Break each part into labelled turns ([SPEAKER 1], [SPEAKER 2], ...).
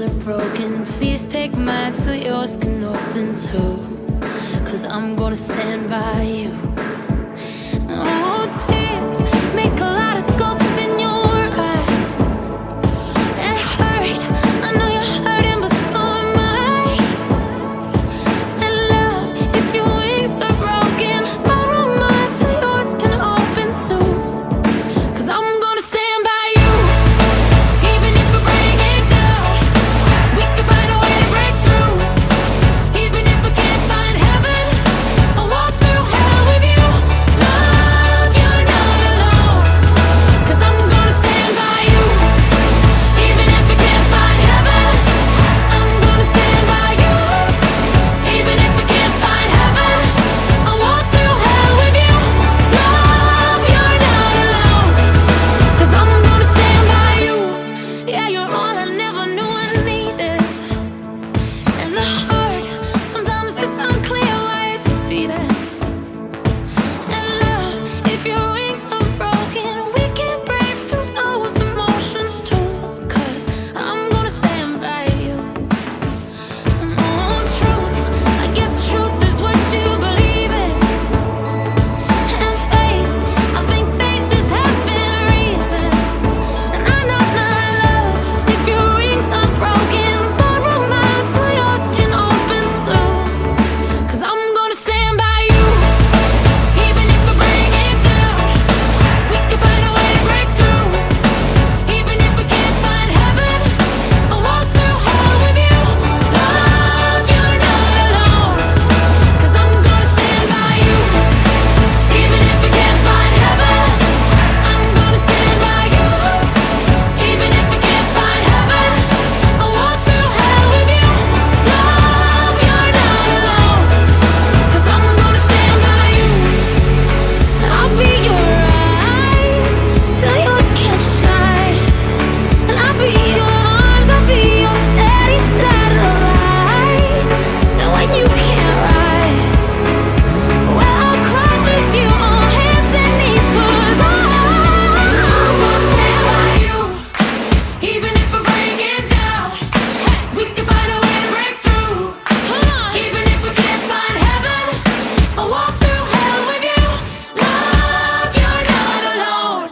[SPEAKER 1] are broken, please take mine so yours can open too. 'Cause I'm gonna stand by you. Oh, tears make a lot of sculpts in your eyes. It hurt, I know you're hurting, but so am I. And love, if your wings are broken, borrow mine so yours can open too. 'Cause I'm gonna stand by you, even if we break it down. We can find a way to break through. Even if we can't find heaven, I'll walk through hell with you. Love, you're not alone. 'Cause I'm gonna stand by you. Even if we can't find heaven, I'm gonna stand by you. Even if we can't find heaven, I'll walk through hell with you. Love, you're not alone. 'Cause I'm gonna stand by you. Yeah, you're all I never knew I needed. And the heart, sometimes it's unclear why it's beating. And love, if your wings are broken, we can break through those emotions too. 'Cause I'm gonna stand by you. Oh, truth, I guess truth is what you believe in. And faith, I think faith is having a reason. And I know not love, if your wings are broken, borrow mine so yours can open too. 'Cause I'm gonna stand by you, even if we break it down. We can find a way to break through. Even if we can't find heaven, I'll walk through hell with you. Love, you're not alone. 'Cause I'm gonna stand by you. Even if we can't find heaven, I'm gonna stand by you. Even if we can't find heaven, I'll walk through hell with you. Love, you're not alone. 'Cause I'm gonna stand by you. I'll be your eyes till yours can't shine. And I'll be your arms, I'll be your steady satellite. And when you can't rise, well, I'll cry with you on hands and knees. 'Cause I'm gonna stand by you. Even if we break it down, we can find a way to break through. Come on. Even if we can't find heaven, I'll walk through hell with you. Love, you're not alone.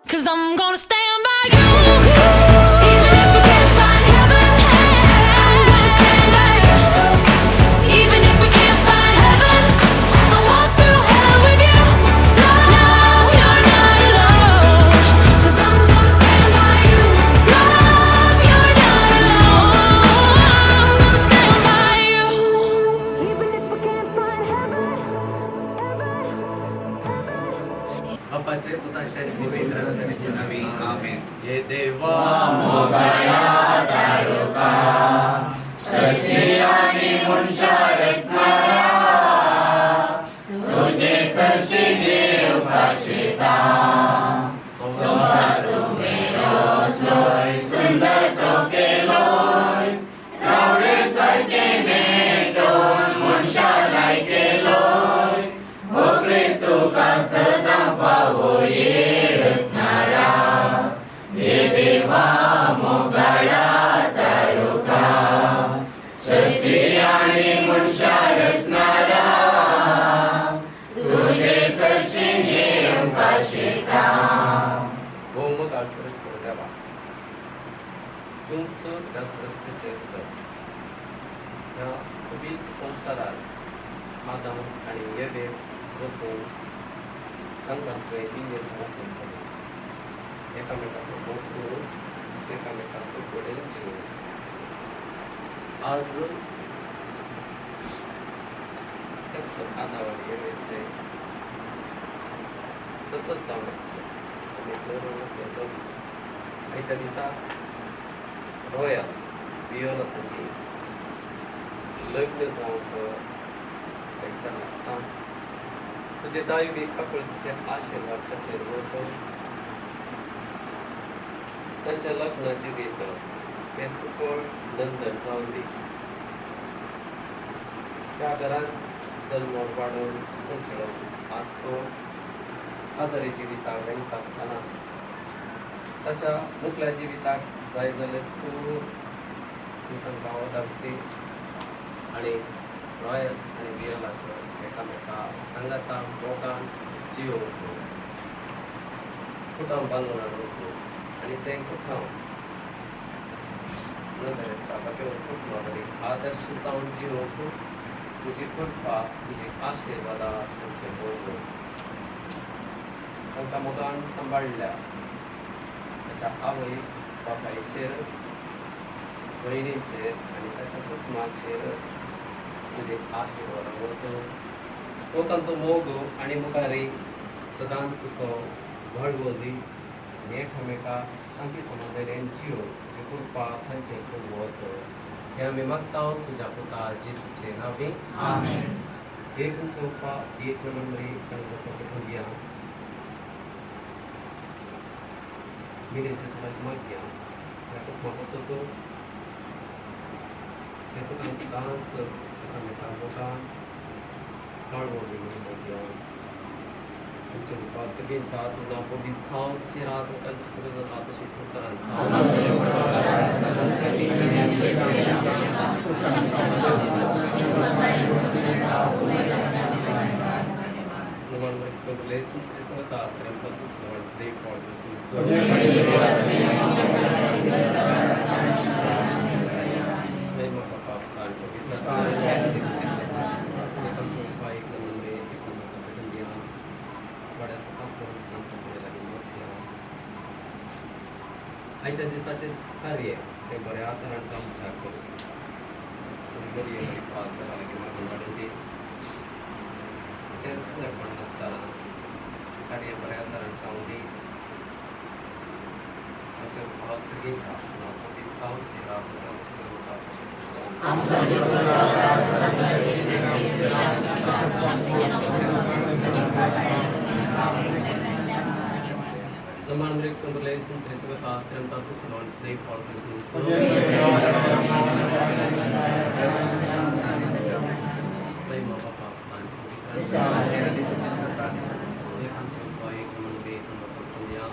[SPEAKER 1] 'Cause I'm gonna stand by you. Even if we can't find heaven, I'm gonna stand by you. Even if we can't find heaven, I'll walk through hell with you. Love, you're not alone. 'Cause I'm gonna stand by you. Love, you're not alone. I'm gonna stand by you. Even if we can't find heaven,
[SPEAKER 2] बापाचे पुताचे आणि पवित्र आत्म्याचे नावे आमेन. ये देवा भौमक आसरस पडगावा तुमस ह्या सृष्टीचे ह्या सगळी संसारात आदम आणि येवे बसून तांकां जिणे समर्थन करून एकामेकाचो मोग करून एकामेकाचो कडेन जिवन आज त्याच आदावर येवेचे सतत जावन आसचे आनी सर्व आयच्या दिसा गोंयांत पियोन आसली लग्न जावंक पैसा नासता तुजे दायवी काकुळतीचे आशिर्वाद ताचेर वळखून तांच्या लग्नाची गीत हे सुखोळ नंदन जावन दी. त्या घरांत जल्म वाडोवन सगळो आसतो आजारी जिविताक वेंकता आसतना ताच्या मुखल्या जिविताक जाय जाल्यार सूर
[SPEAKER 3] तांकां वदांची आनी रॉयल आनी बियलाक एकामेका सांगाता मोगान जियोवंक कुटाम बांदून हाडूंक आनी ते कुटाम नजरेच्या बागेवर कुटुंबावरी आदर्श जावन जियोवंक तुजी कृपा तुजी आशिर्वादां तुमचे बोल तांकां मोगान सांबाळल्या ताच्या आवय बापायचेर भयणींचेर आनी ताच्या कुटुंबाचेर तुजे आशिर्वाद वतो तो तांचो मोग आनी मुखारी सदांच तो व्हडवली आनी एकामेका शांती समाधान जियो तुजी कृपा तांचे खूब वतो हे आमी मागता तुज्या पुता जेजूचे नांवे
[SPEAKER 4] आमेन.
[SPEAKER 3] एक चौपा एक नंबरी आनी कुटुंबिया मिरेंचे सगळ्यात मागया ह्या कुटुंबापासून तो ह्या कुटुंबांत डान्स एकामेका मोगान काळवोली म्हणून मागया तुमचे कृपा सगळ्यांच्या तुला बोली साव तुजे राज सगळं जाता तशी संवसारान आयच्या दिसाचे कार्य ते बऱ्या तरान जावच्या बरी बरी पाल लागीं मागून हाडून दी तेच फुडेपण नासतना कार्य बऱ्या तरान जावं दी आमच्या भाव सगळींच्या नांव सावंत राज Teman mereka kembali sentri sebagai asram tatu selawan sedih politis ini. Baik bapak bapak, ini kancing baik teman baik teman berkuliah,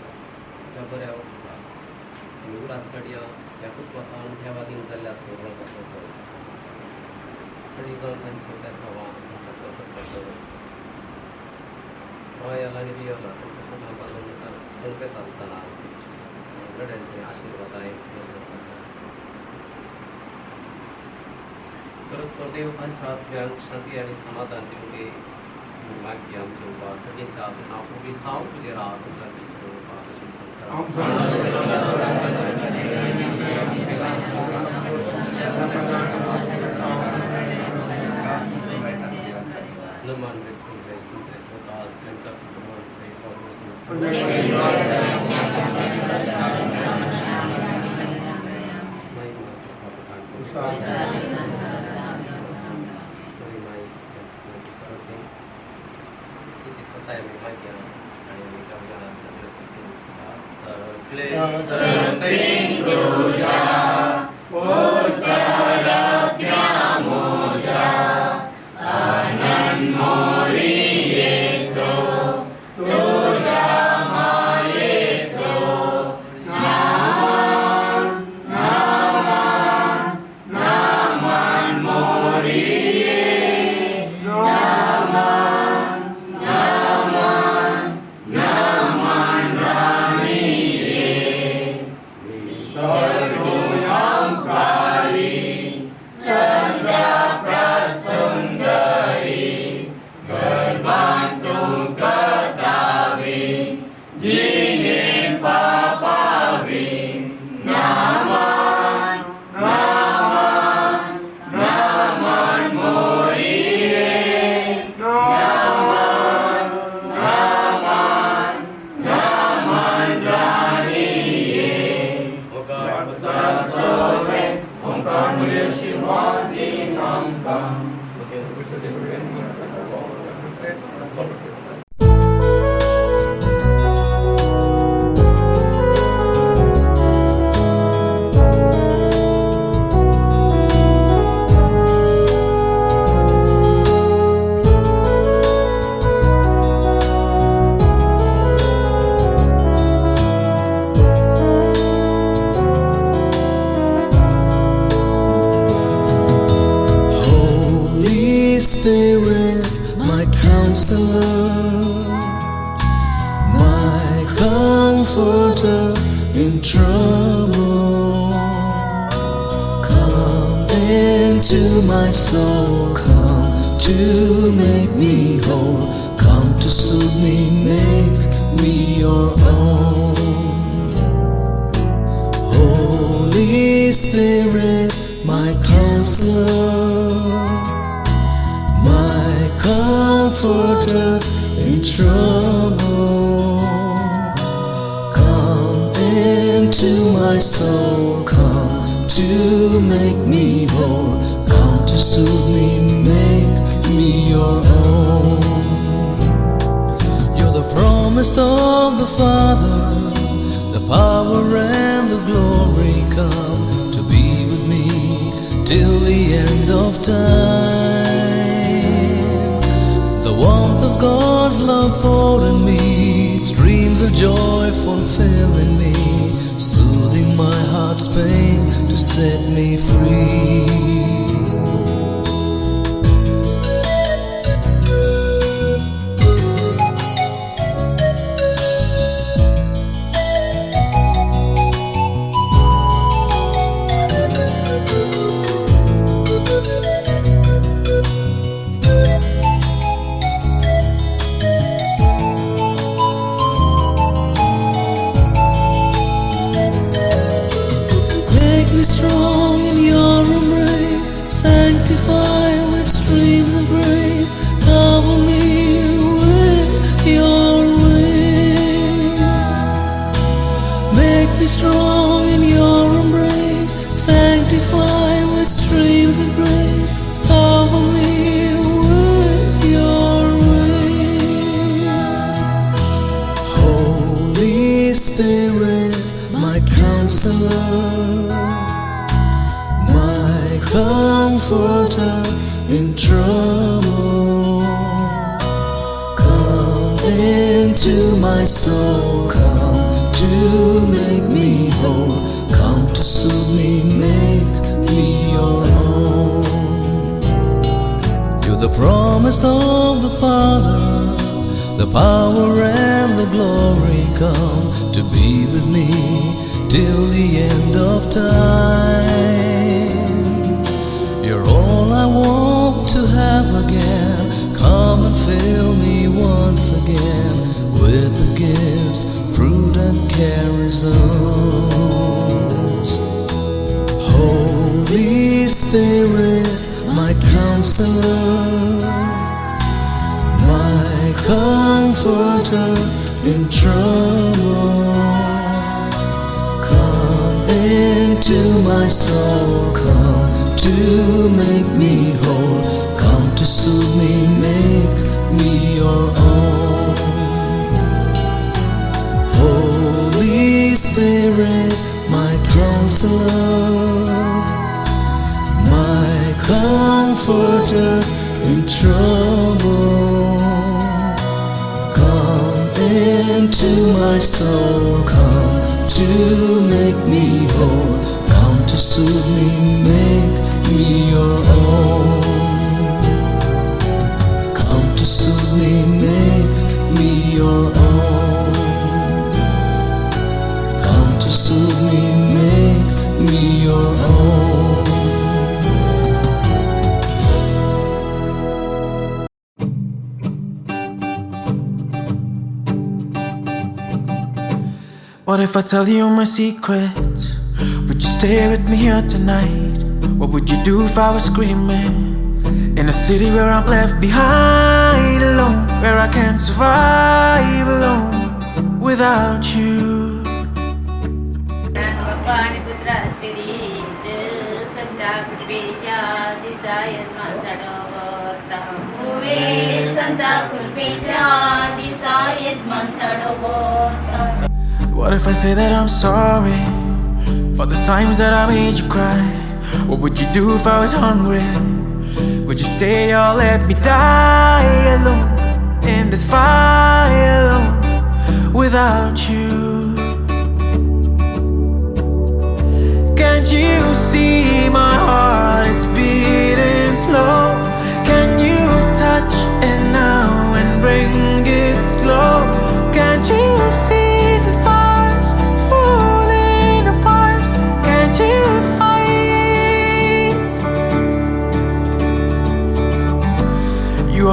[SPEAKER 3] kabar yang utama, murah sekali ya, ya kekuatan hewan jelas orang kasar. Perizal kancing kasawan, kata kasar. Royal आणि बियोला त्यांच्या कुटुंबातून संपेत असताना गड्यांचे आशीर्वाद आहे सरस्वती देवतांच्या आत्म्यांक शांती आणि समाधान देवगे भाग्य आमचे उपास सगळ्यांच्या हातून आपुगी साव तुझे रास नमान
[SPEAKER 4] Oh Spirit, my counselor, my comforter in trouble. Come into my soul, come to make me whole, come to soothe me, make me your own. Holy Spirit, my counselor, my comforter in trouble. Come into my soul, come to make me whole, come to soothe me, make me your own. You're the promise of the Father, the power and the glory. Come to be with me till the end of time. The warmth of God's love poured in me, streams of joy fulfilling me, soothing my heart's pain to set me free. Strong in your embrace, sanctify with streams of grace, cover me with your wings. Make me strong in your embrace, sanctify with streams of grace, cover me with your wings. Holy Spirit, my counselor, my comforter in trouble. Come into my soul, come to make me whole, come to soothe me, make me your own. You're the promise of the Father, the power and the glory. Come to be with me till the end of time. You're all I want to have again. Come and fill me once again with the gifts, fruit and charisms. Holy Spirit, my counselor, my comforter in trouble. Come into my soul, come to make me whole, come to soothe me, make me your own. Holy Spirit, my counselor, my comforter in trouble. Come into my soul, come to make me whole, come to soothe me, make me your own. Come to soothe me, make me your own. Come to soothe me, make me your own.
[SPEAKER 5] What if I tell you my secrets? Would you stay with me here tonight? What would you do if I was screaming in a city where I'm left behind alone, where I can't survive alone without you? What if I say that I'm sorry for the times that I made you cry? What would you do if I was hungry? Would you stay or let me die alone in this fire alone without you? Can't you see my heart, it's beating slow? Can you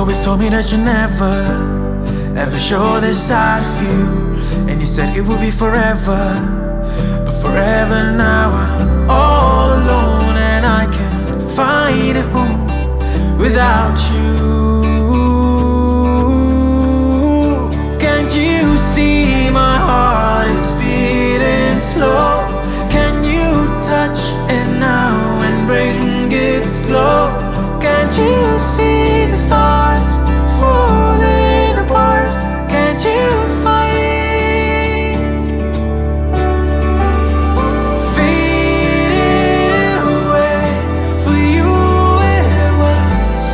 [SPEAKER 5] always told me that you never ever show this side of you, and you said it would be forever. But forever now I'm all alone, and I can't find a home without you. Can't you see my heart is beating slow? Can you touch it now and bring it slow? Can't you see the stars falling apart? Can't you find fading away? For you it was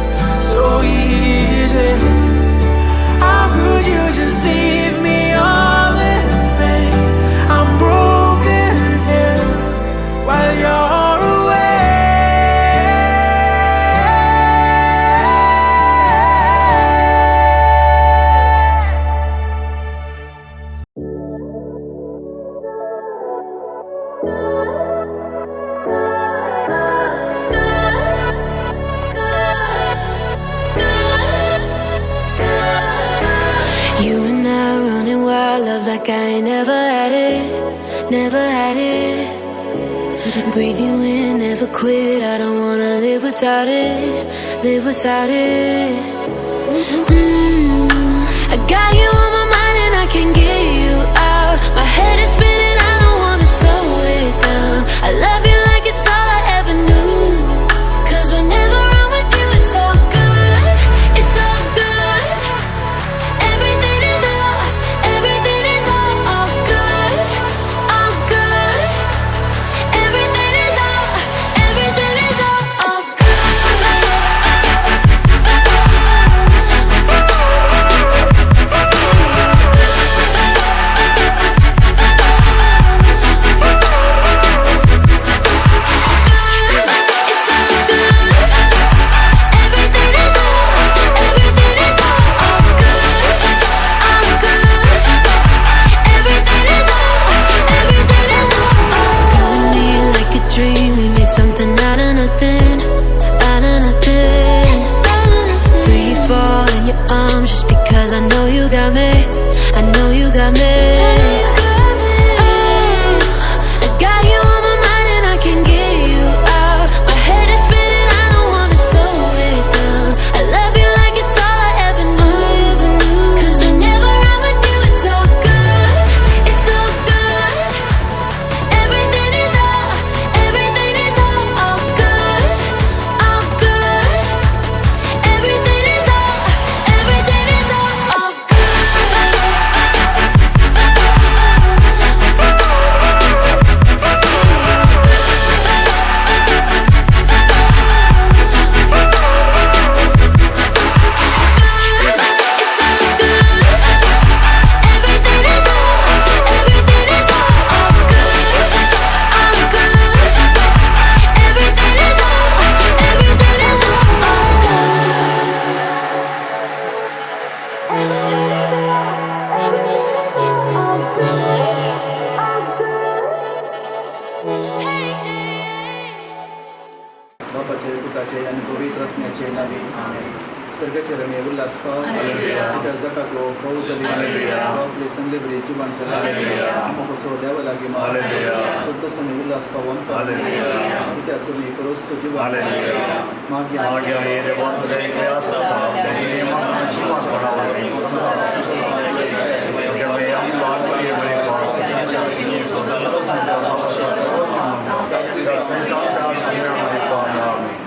[SPEAKER 5] so easy. How could you just leave me all in pain? I'm broken here while you're away.
[SPEAKER 1] You and I running wild, love like I ain't never had it, never had it. Breathe you in, never quit. I don't wanna live without it, live without it. I got you on my mind and I can't get you out. My head is spinning, I don't wanna slow it down. I love you like it's all I ever knew. 'Cause whenever I'm with you, it's all good, it's all good. Everything is all good, all good. Everything is all something out of nothing, out of nothing. Free fall in your arms just because I know you got me, I know you got me. I got you on my mind and I can't get you out. My head is spinning, I don't wanna slow it down. I love you like it's all I ever knew. 'Cause whenever I'm with you, it's all good, it's all good. Everything is all good, all good. Everything is all
[SPEAKER 6] बापाचे पुताचे आणि पवित्र आत्म्याचे नावे आमेन. सर्गचरणी उल्हास पाव त्या जगातो पाऊस आपले संगले बरे जीवन आमकां सोद्यावं लागी शुद्ध सनी उल्हास पावन त्या सनी करोस जीवन मागया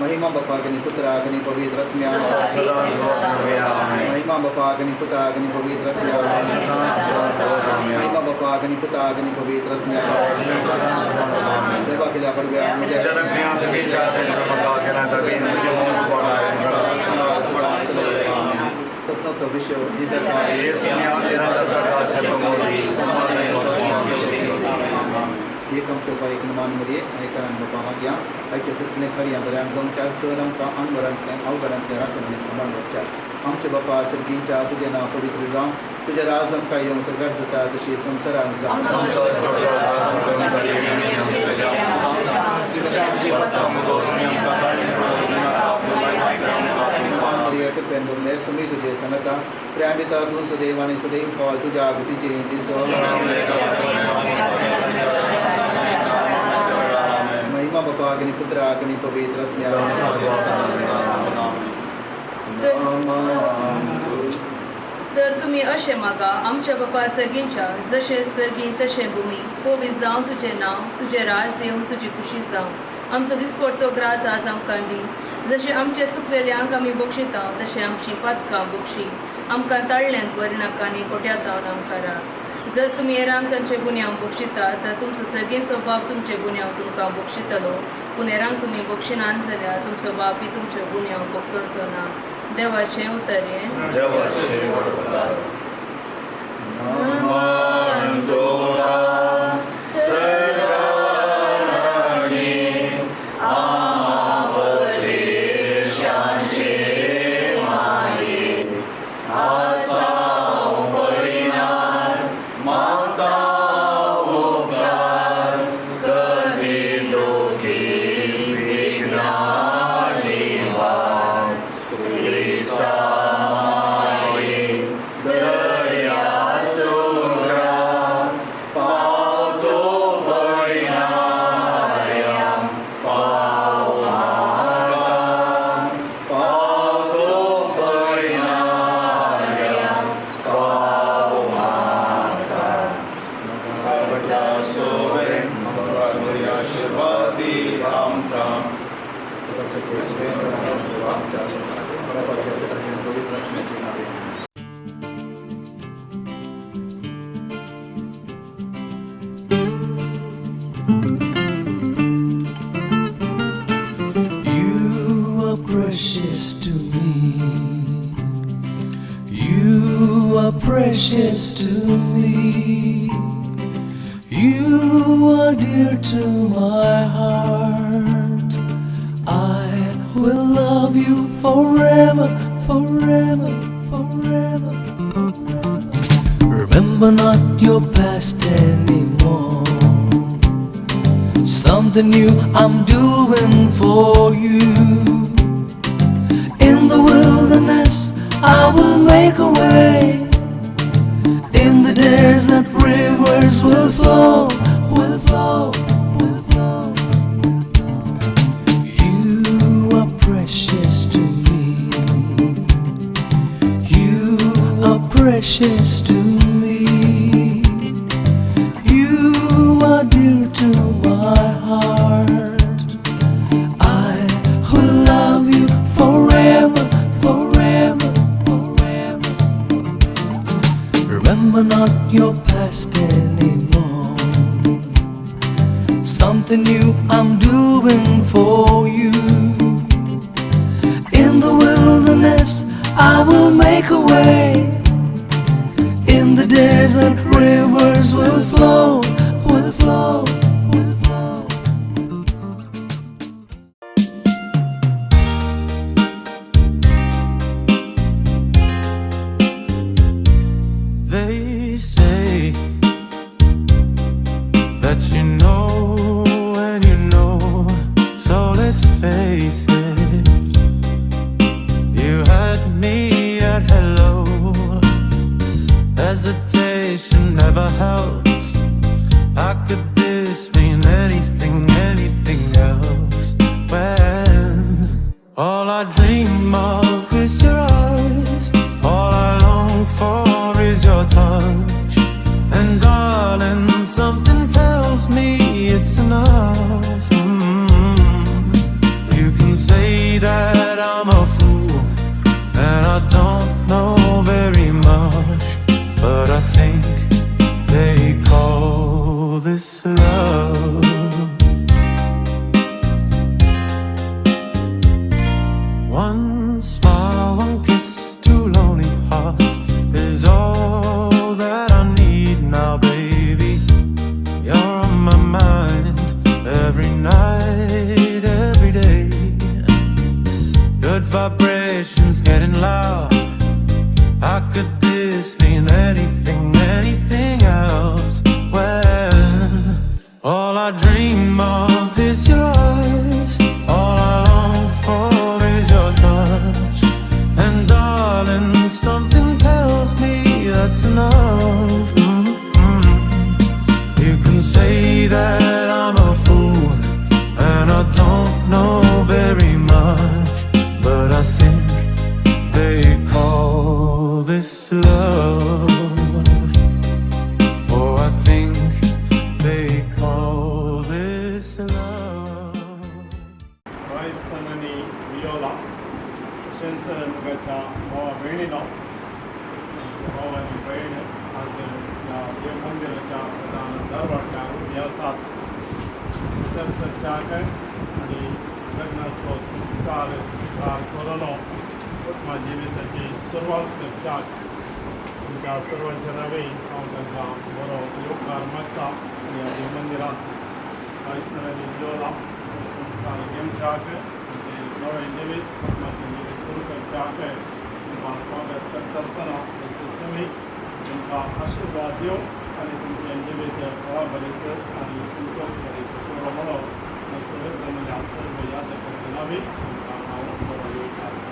[SPEAKER 6] महिमा बापा अग्नि पुत्र अग्नि पवित्र आत्म्या महिमा बापा अग्नि पुत्र अग्नि पवित्र आत्म्या महिमा बापा अग्नि पुत्र अग्नि पवित्र आत्म्या देवा केल्या परव्या सस्ना सविष्य एक आमच्या बायक मान मरे ऐकरान बापा मागया आयच्या सुटणे खरी बऱ्यान जाऊन चार सर आमकां अनवरांतल्यान अवघडांतल्या राखून आनी सांबाळ दवरच्या आमचे बापा सर्गींच्या तुजें नांव पवित्र जावं तुजें राज आमकां येवं सर्गार जाता तशी संवसारांत जावं सुमी तुझे संगता श्रेयांबिता तू सदैव आणि सदैव फॉल तुझ्या गुसीची महिमा बापा अग्नि पुत्र अग्नि पवित्र
[SPEAKER 7] तर तुम्ही अशें मागा आमच्या बापा सर्गींच्या जशें सर्गी तशें भुमी पवित्र जावं तुजें नांव तुजें राज येवन तुजी खुशी जावं आमचो दिसपडटो ग्रास आज आमकां दी जशें आमचे सुकलेल्यांक आमी बक्षिता तशें आमची पातकां बक्षी आमकां ताळ्ळ्यांत बरें नाका आनी कोट्यात तावन आमकां राख जर तुमी हेरांक तांचे गुन्यांव बक्षिता तर तुमचो सर्गीचो बाप तुमचे गुन्यांव तुमकां बक्षितलो पूण हेरांक तुमी बक्षिनान जाल्यार तुमचो बापूय तुमचे गुन्यांव बक्षोचो ना देवाचें उतर
[SPEAKER 4] Precious to me, you are dear to my heart. I will love you forever, forever, forever, forever. Remember not your past anymore. Something new I'm doing for you. In the wilderness I will make a way. In the desert rivers will flow, will flow, will flow. You are precious to me. You are precious to me. You are dear to my heart. I will love you forever, forever. Remember not your past anymore. Something new I'm doing for you. In the wilderness I will make a way. In the desert rivers will flow, will flow, will flow.
[SPEAKER 5] They say that you know and you know, so let's face it. You had me at hello. Hesitation never helps. How could this mean anything, anything else? When all I dream of is your eyes, all I long for is your touch. And darling, something tells me it's enough. You can say that I'm a fool and I don't know very much, but I think they call this love. One smile, one kiss, two lonely hearts is all that I need now, baby. You're on my mind every night, every day. Good vibrations getting loud. How could this mean anything, anything else? When all I dream of is your eyes, all I long for is your touch. And darling, say that I'm a fool and I don't know very much, but I think they call this love. Oh, I think they call this love.
[SPEAKER 8] Royson आणि Viola शेन्सन मुगाच्या भावा बहिणीनो भाव आणि बहीण आज या देव मंदिराच्या प्रधान दरवाट्यार उभी आसात तर सच्चाक आणि लग्नाचो संस्कार स्वीकार करून आत्मा जिविताची सुरवात करच्याक तुमकां सर्वांच्या नवे हांव तांकां बरो येवकार मागता ह्या देव मंदिरांत Royson आणि Viola संस्कार घेवच्याक नवे जिवीत आत्माचें जिवीत सुरू करच्याक तुमकां स्वागत करता आसतना तुमी तुमकां आशिर्वाद दिवं आनी तुमचें जिवीत फळाभरीत आनी संतोश भरीत पुरो म्हणून सर्व जमल्या सर्व याचकांच्या नांवी तुमकां हांव बरो येवकार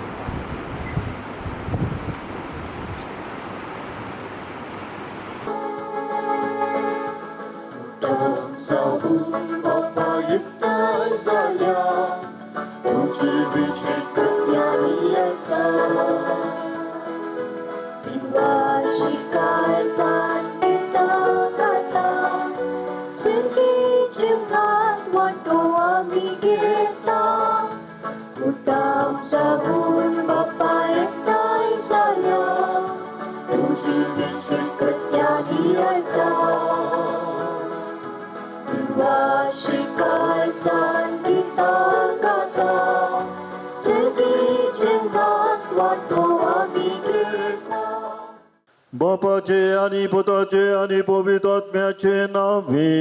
[SPEAKER 9] बापाचे आणि पुताचे आणि पवित्र आत्म्याचे नावे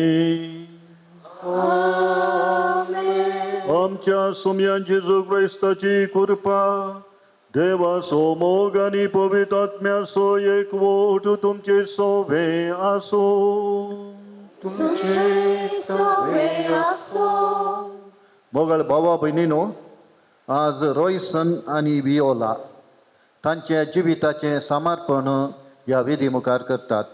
[SPEAKER 9] आमच्या सुमयान जेजू ख्रिस्ताची कृपा देवा सोमोग आणि पवित्र आत्म्यासो एक वोट तुमचे सोवे आसो मोगळ भावा भयणीनो आज रॉयसन आणि वियोला तांच्या जिविताचे समर्पण ह्या विधी मुखार करतात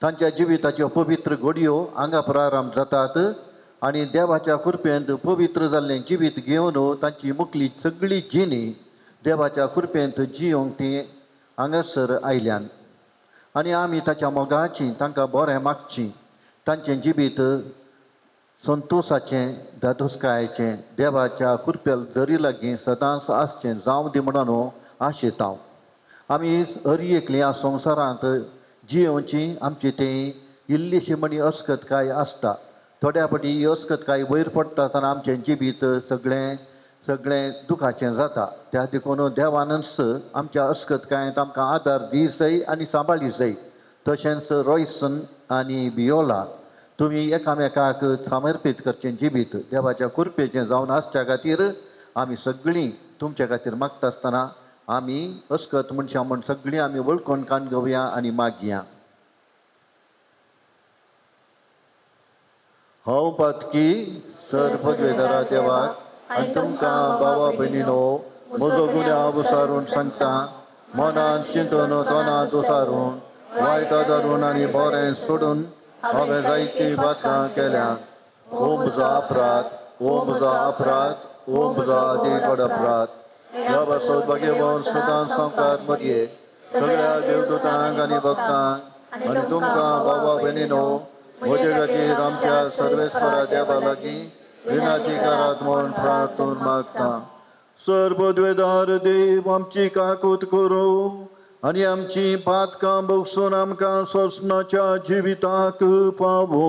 [SPEAKER 9] तांच्या जिविताच्यो पवित्र घडयो हांगा प्रारंभ जातात आनी देवाच्या कृपेंत पवित्र जाल्लें जिवीत घेवन तांची मुखली सगळी जिणी देवाच्या कृपेंत जियोंक ती हांगासर आयल्यान आनी आमी ताच्या मोगाची तांकां बरें मागची तांचें जिवीत संतोशाचें दादोसकायेचें देवाच्या कृपेल दरी लागीं सदांच आसचें जावं दी म्हणून आशेता आमी हर एकली ह्या संवसारांत जियोवची आमची ती इल्लीशी मणी अस्खतकाय आसता थोड्या फाटी ही अस्खतकाय वयर पडटा तेन्ना आमचें जिवीत सगळें दुखाचें जाता त्या देखून देवानच आमच्या अस्खतकायेंत आमकां आदार दी सय आनी सांबाळी सय तशेंच रॉयसन आनी वियोला तुमी एकामेकाक समर्पीत करचें जिवीत देवाच्या कृपेचें जावन आसच्या खातीर आमी सगळीं तुमच्या खातीर मागता आसतना आमी अस्खत मनशां म्हण सगळीं आमी वळखून कान घेवया आनी मागया हांव पातकी सर पदवेदारा देवाक आनी तुमकां भावा भयणीनो म्हजो गुन्यांव विसारून सांगता मनान चिंतून तोंडांत विसारून वायट धरून आनी बरें सोडून हांवें जायतीं बातां केल्यात ओ म्हजो अपराध ओ म्हजो अपराध ओ म्हजो आदीक अपराध ह्या सौभाग्यवान सदां संवकार मदये सगळ्या देवदूतांक आनी भक्तांक आनी तुमकां भावा भयणीनो म्हजे खातीर आमच्या सर्वेस्परा देवा लागीं विनाती करात म्हूण प्रार्थून मागता सर पदवेदार देव आमची काकूत करो आनी आमची पातकां बगसून आमकां सोसनाच्या जिविताक पावो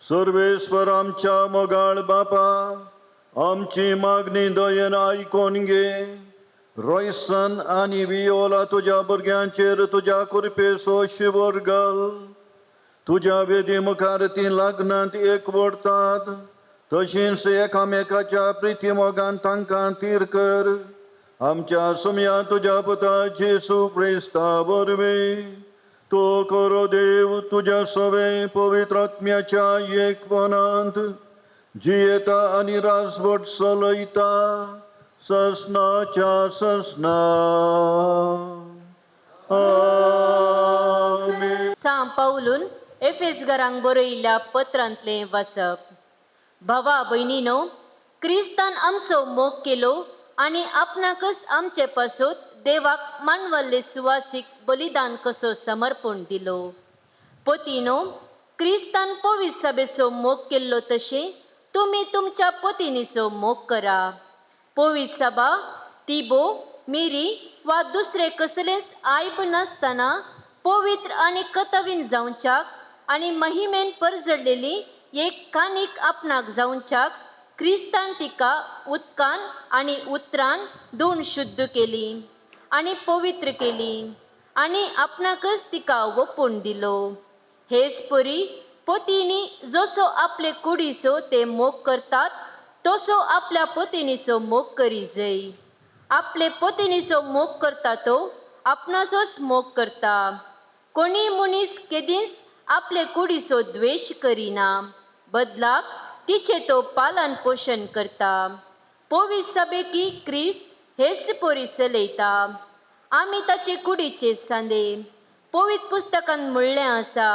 [SPEAKER 9] सर्वेश्वर आमच्या मोगाळ बापा, आमची मागणी दयेन ऐकून घे. रॉयसन आणि वियोला तुझ्या भुरग्यांचेर तुझ्या कृपेचो शिवर घाल. तुझ्या वेदी मुखार ती लग्नांत एकवटतात, तशींच एकामेकाच्या प्रिती मोगान तांकां तीर कर. आमच्या सुमया तुझ्या पुता जेसू क्रिस्ता वरवीं तो करो देव तुझ्या सवे पवित्र आत्म्याच्या एकवनांत जियेता आणि राजवट चलयता ससनाच्या ससना. आमेन.
[SPEAKER 10] सांत पाऊलून एफेसकारांक बरयल्ल्या पत्रांतले वाचप. भावा भयणीनो, क्रिस्तान आमचो मोग केलो आणि आपणाकच आमचे पासून देवाक मानवल्ले सुवासीक बलिदान कसो समर्पण दिलो. पतीनो, क्रिस्तान पवित्र सभेचो मोग केल्लो तशे तुमी तुमच्या पत्नीचो मोग करा. पवित्र सभा तिबो, मिरी वा दुसरे कसलेच आयब नासतना पवित्र आणि कतवीन जावच्याक आणि महिमेन परजडलेली एक कानीक आपणाक जावच्याक क्रिस्तान तिका उदकान आणि उतरान धुवन शुद्ध केली आणि पवित्र केली आणि आपणाकच तिका वपून दिलो. हेच परी पतीनी जसो आपले कुडीचो ते मोग करतात तसो आपल्या पत्नीचो मोग करी जाय. आपले पत्नीचो मोग करता तो आपणाचोच मोग करता. कोणी मनीस केदींच आपले कुडीचो द्वेष करिना, बदलाक तिचे तो पालन पोषण करता. पवित्र सभेकी क्रिस्त हेच परी चलयता. आमी ताचे कुडीचे सांदे. पवित्र पुस्तकान म्हणलें आसा,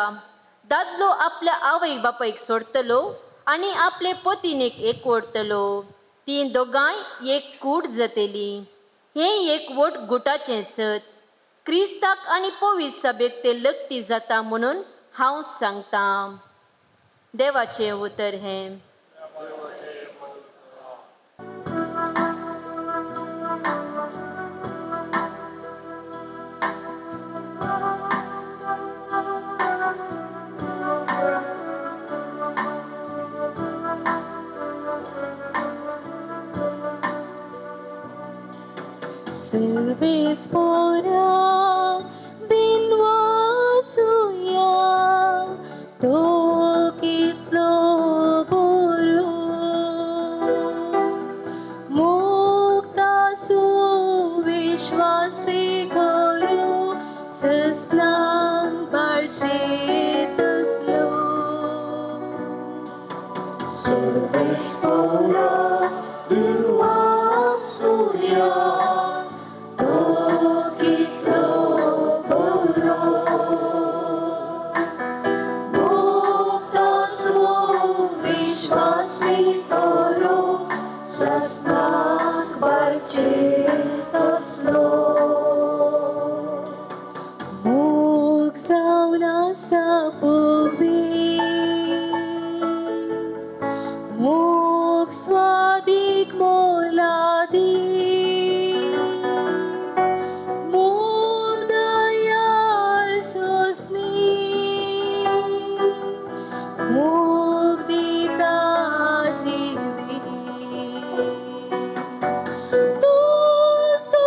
[SPEAKER 10] दादलो आपल्या आवयक बापायक सोडतलो आणि आपले पत्नीक एकवटतलो, ती दोगांय एक कूड जातली. हे एकवट गुटाचें सत. क्रिस्ताक आणि पवित्र सभेक ते लक्ती जाता म्हणून हांव सांगतां. देवाचें उतर हें.
[SPEAKER 1] Servesporia din wasuya to kitlo boru mukta su vishwasi koru sasnan barchetaslo. Servesporia din wasuya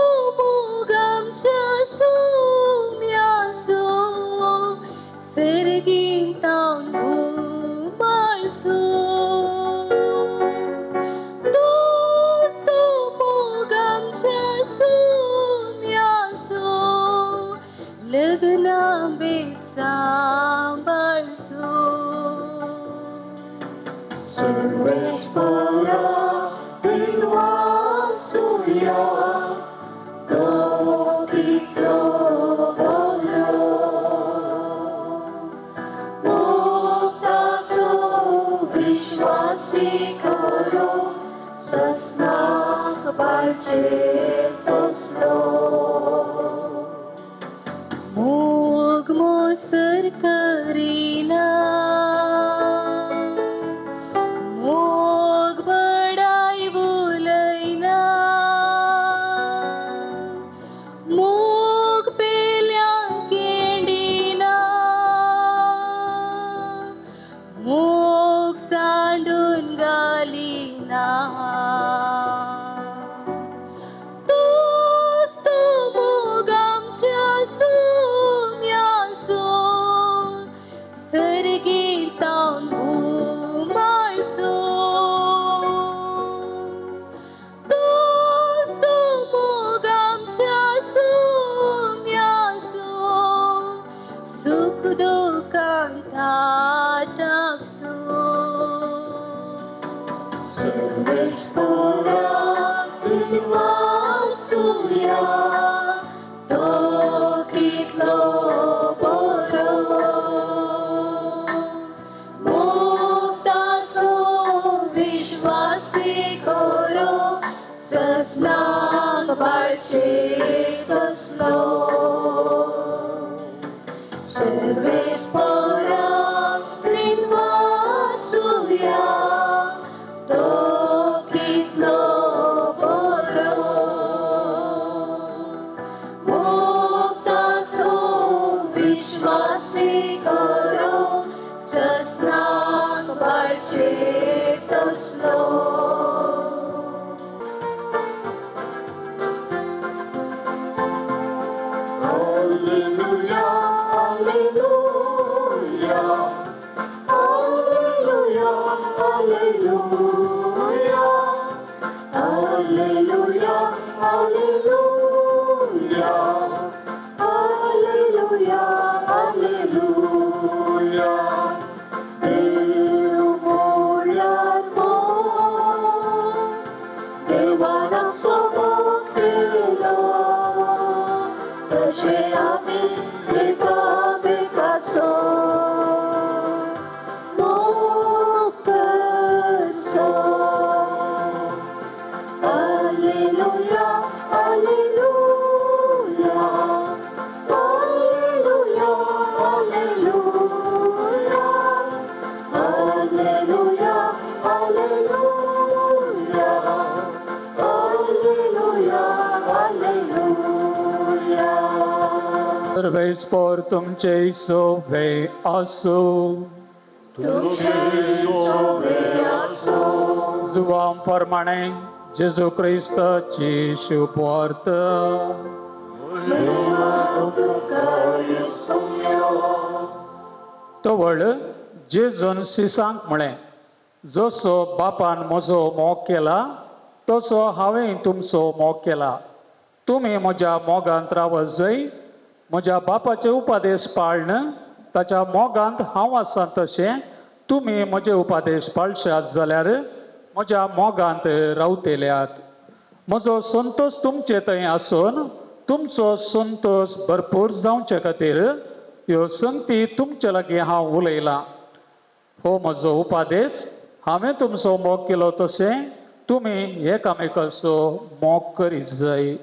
[SPEAKER 1] Moga बाळचे तसलो मोग मोसर करीना मोग बडाई बोलैना मोग पेल्या केंडीना मोग सांडून घालीना तोच तो मोग आमच्या सोम्यासून सर्गीतान उमाळसून तोच तो मोग आमच्या सोम्यासून सुख दुःखांत टाकसून वासूया तो कितलो बरो मोगताचो विश्वासी करो ससनाक बाळचे तसलो सर्वेस्पराक वासूया तो कितलो बरो मोगताचो विश्वासी करो ससनाक बाळचे तसलो Hallelujah, hallelujah, hallelujah, hallelujah, hallelujah, hallelujah, hallelujah, hallelujah. Dev molyar mo, devana sobot kelo. तशे आमी बेका बेकासो मोग करसो hallelujah hallelujah hallelujah hallelujah hallelujah hallelujah hallelujah hallelujah
[SPEAKER 11] सर्वेस्पर तुमचे सोबे आसो जुवां प्रमाणे जेजू क्रिस्ताची शुभवार्त तवळ जेजून सिसांक म्हळें जसो बापान म्हजो मोग केला तसो हांवें तुमचो मोग केला तुमी म्हज्या मोगांत रावत जंय म्हज्या बापाचे उपादेश पाळन ताच्या मोगांत हांव आसां तशें तुमी म्हजे उपादेश पाळशात जाल्यार म्हज्या मोगांत रावतल्यात म्हजो संतोश तुमचे थंय आसून तुमचो संतोश भरपूर जावचे खातीर ह्यो संगती तुमचे लागीं हांव उलयलां हो म्हजो उपादेश हांवें तुमचो मोग केलो तशें तुमी एकामेकाचो मोग करीत जाय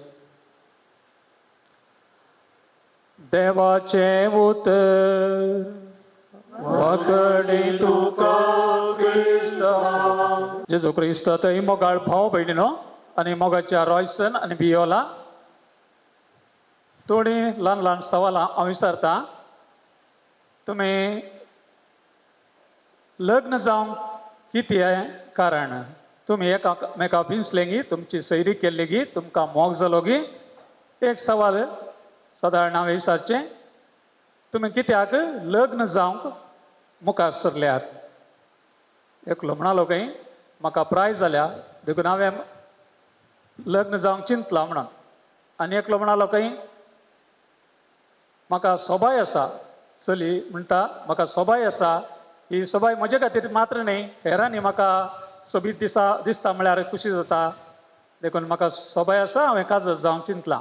[SPEAKER 11] देवाचे उतर वखडी तुका क्रिस्त जेजू क्रिस्त थंय मोगाळ भाव भयणीनो आनी मोगाच्या रॉयसन आनी बियोला थोडी ल्हान ल्हान सवालां हांव विचारतां तुमी लग्न जावंक कितें कारण तुमी एकामेका भिंसले गी तुमची सैरी केल्ली गी तुमकां मोग जालो गी एक सवाल सादारण हांवें विचारचें तुमी कित्याक लग्न जावंक मुखार सरल्यात एकलो म्हणलो खंय म्हाका प्राय जाल्या देखून हांवें लग्न जावंक चिंतलां म्हणून आनी एकलो म्हणलो खंय म्हाका सोबाय आसा चली म्हणटा म्हाका सोबाय आसा ही सोबाय म्हजे खातीर मात्र न्ही हेरांनी म्हाका सोबीत दिसता म्हळ्यार खुशी जाता देखून म्हाका सोबाय आसा हांवें काजर जावंक चिंतलां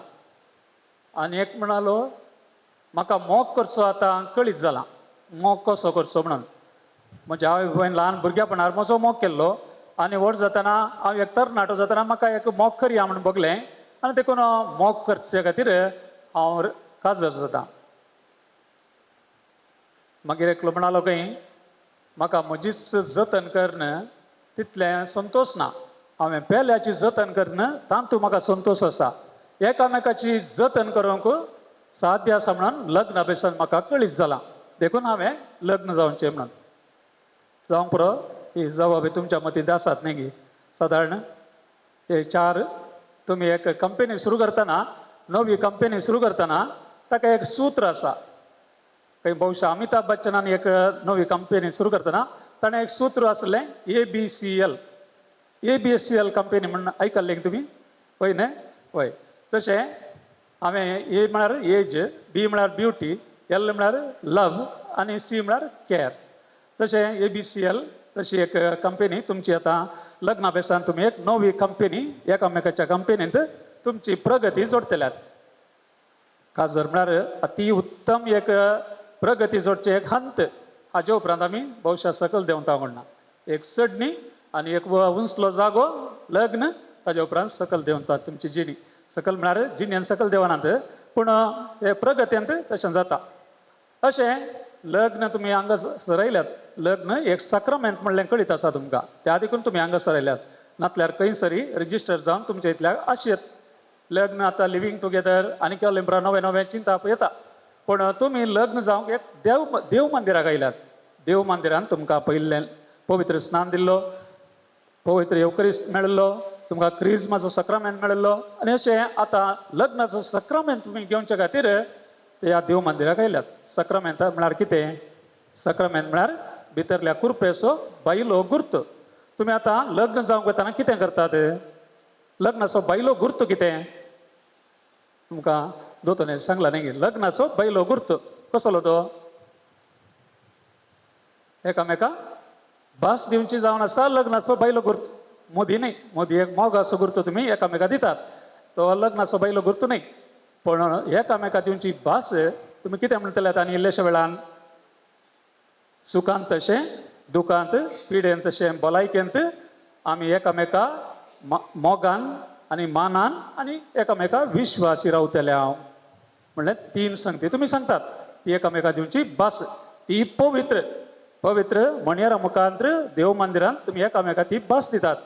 [SPEAKER 11] आनी एक म्हणालो म्हाका मोग करचो आतां कळीत जाला मोग कसो करचो म्हणून म्हज्या आवय बाबायन ल्हान भुरग्यापणार म्हजो मोग केल्लो आनी व्हड जातना हांव एक तरणाटो जातना म्हाका एक मोग करया म्हणून बगलें आनी देखून मोग करचे खातीर हांव काजर जाता. मागीर एकलो म्हणालो खंय म्हाका म्हजीच जतन करन तितलें संतोश ना, हांवें पेल्याची जतन करन तातूंत म्हाका संतोश आसा. एकामेकाची जतन करूंक साध्य आसा म्हणून लग्न अभ्यासान म्हाका कळीत जालां, देखून हांवें लग्न जावचें म्हणून. जावंक पुरो ही जबाबी तुमच्या मतींत आसात न्ही गी. सादारण हे 4 तुमी एक कंपनी सुरू करतना, नवी कंपनी सुरू करतना ताका एक सूत्र आसा. काही बहुशा अमिताभ बच्चनान एक नवी कंपनी सुरू करतना ताणें एक सूत्र आसलें ABCL. ABCL कंपनी म्हणून आयकल्लें तुमी? पळय न्ही? हय. तशें हांवें A म्हळ्यार एज, B म्हळ्यार ब्युटी, L म्हळ्यार लव आनी C म्हळ्यार केअर. तशें ABCL तशी एक कंपनी तुमची आतां लग्ना बेसान तुमी एक नवी कंपनी एकामेकाच्या कंपनींत तुमची प्रगती जोडतल्यात. काजर म्हळ्यार अति उत्तम एक प्रगती जोडचे एक हंत. हाजे उपरांत आमी भौशा सकल देंवता म्हणना एक सडणी आनी एक उंचलो जागो लग्न, ताजे उपरांत सकल देंवतात तुमची जिणी. सकल म्हळ्यार जिणेन सकल देवनात पूण हे प्रगतींत तशें जाता. अशें लग्न तुमी हांगा सरयल्यात. लग्न एक सक्रमेंट म्हणलें कळीत आसा तुमकां, त्या देखून तुमी हांगा सरयल्यात. नातल्यार खंयसरी रजिस्टर जावन तुमच्या इतल्या आशेत. लग्न आतां लिवींग टुगेदर आनी केलें बरा नवें नवें चिंता येता, पूण तुमी लग्न जावंक एक देव मंदिराक आयल्यात. देव मंदिरान तुमकां पयलें पवित्र स्नान दिल्लो, पवित्र येवकरिस्त मेळिल्लो, तुमकां क्रिस्माचो सक्रमेंट मेळिल्लो आनी अशें आतां लग्नाचो सक्रमेंट तुमी घेवचे खातीर ह्या देव मंदिराक आयल्यात. सक्रमेंट म्हळ्यार कितें? सक्रमेंट म्हळ्यार भितरल्या कुरपेचो बायलो गुर्त. तुमी आतां लग्न जावंक वताना कितें करतात? लग्नाचो बायलो गुर्त कितें? तुमकां दोतोरान सांगला न्ही. लग्नाचो बायलो गुर्त कसलो तो? एकामेका भास दिवची जावन आसा लग्नाचो बायलो गुर्त. मोदी न्ही, मोदी एक मोगाचो गुर्त तुमी एकामेका दितात, तो लग्नाचो बायलो गुर्त न्ही. पण एकामेका दिवची भास तुमी कितें म्हणटल्यात? आनी इल्लेशे वेळान सुखांत तशें दुखांत, पिडेन तशें भलायकेंत आमी एकामेका मोगान आनी मानान आनी एकामेका विश्वासी रावतले हांव म्हणल्यार 3 संगती तुमी सांगतात. ती एकामेका दिवची भास ती पवित्र पवित्र मणियारा मुखांत्र देव मंदिरान तुमी एकामेका ती भास दितात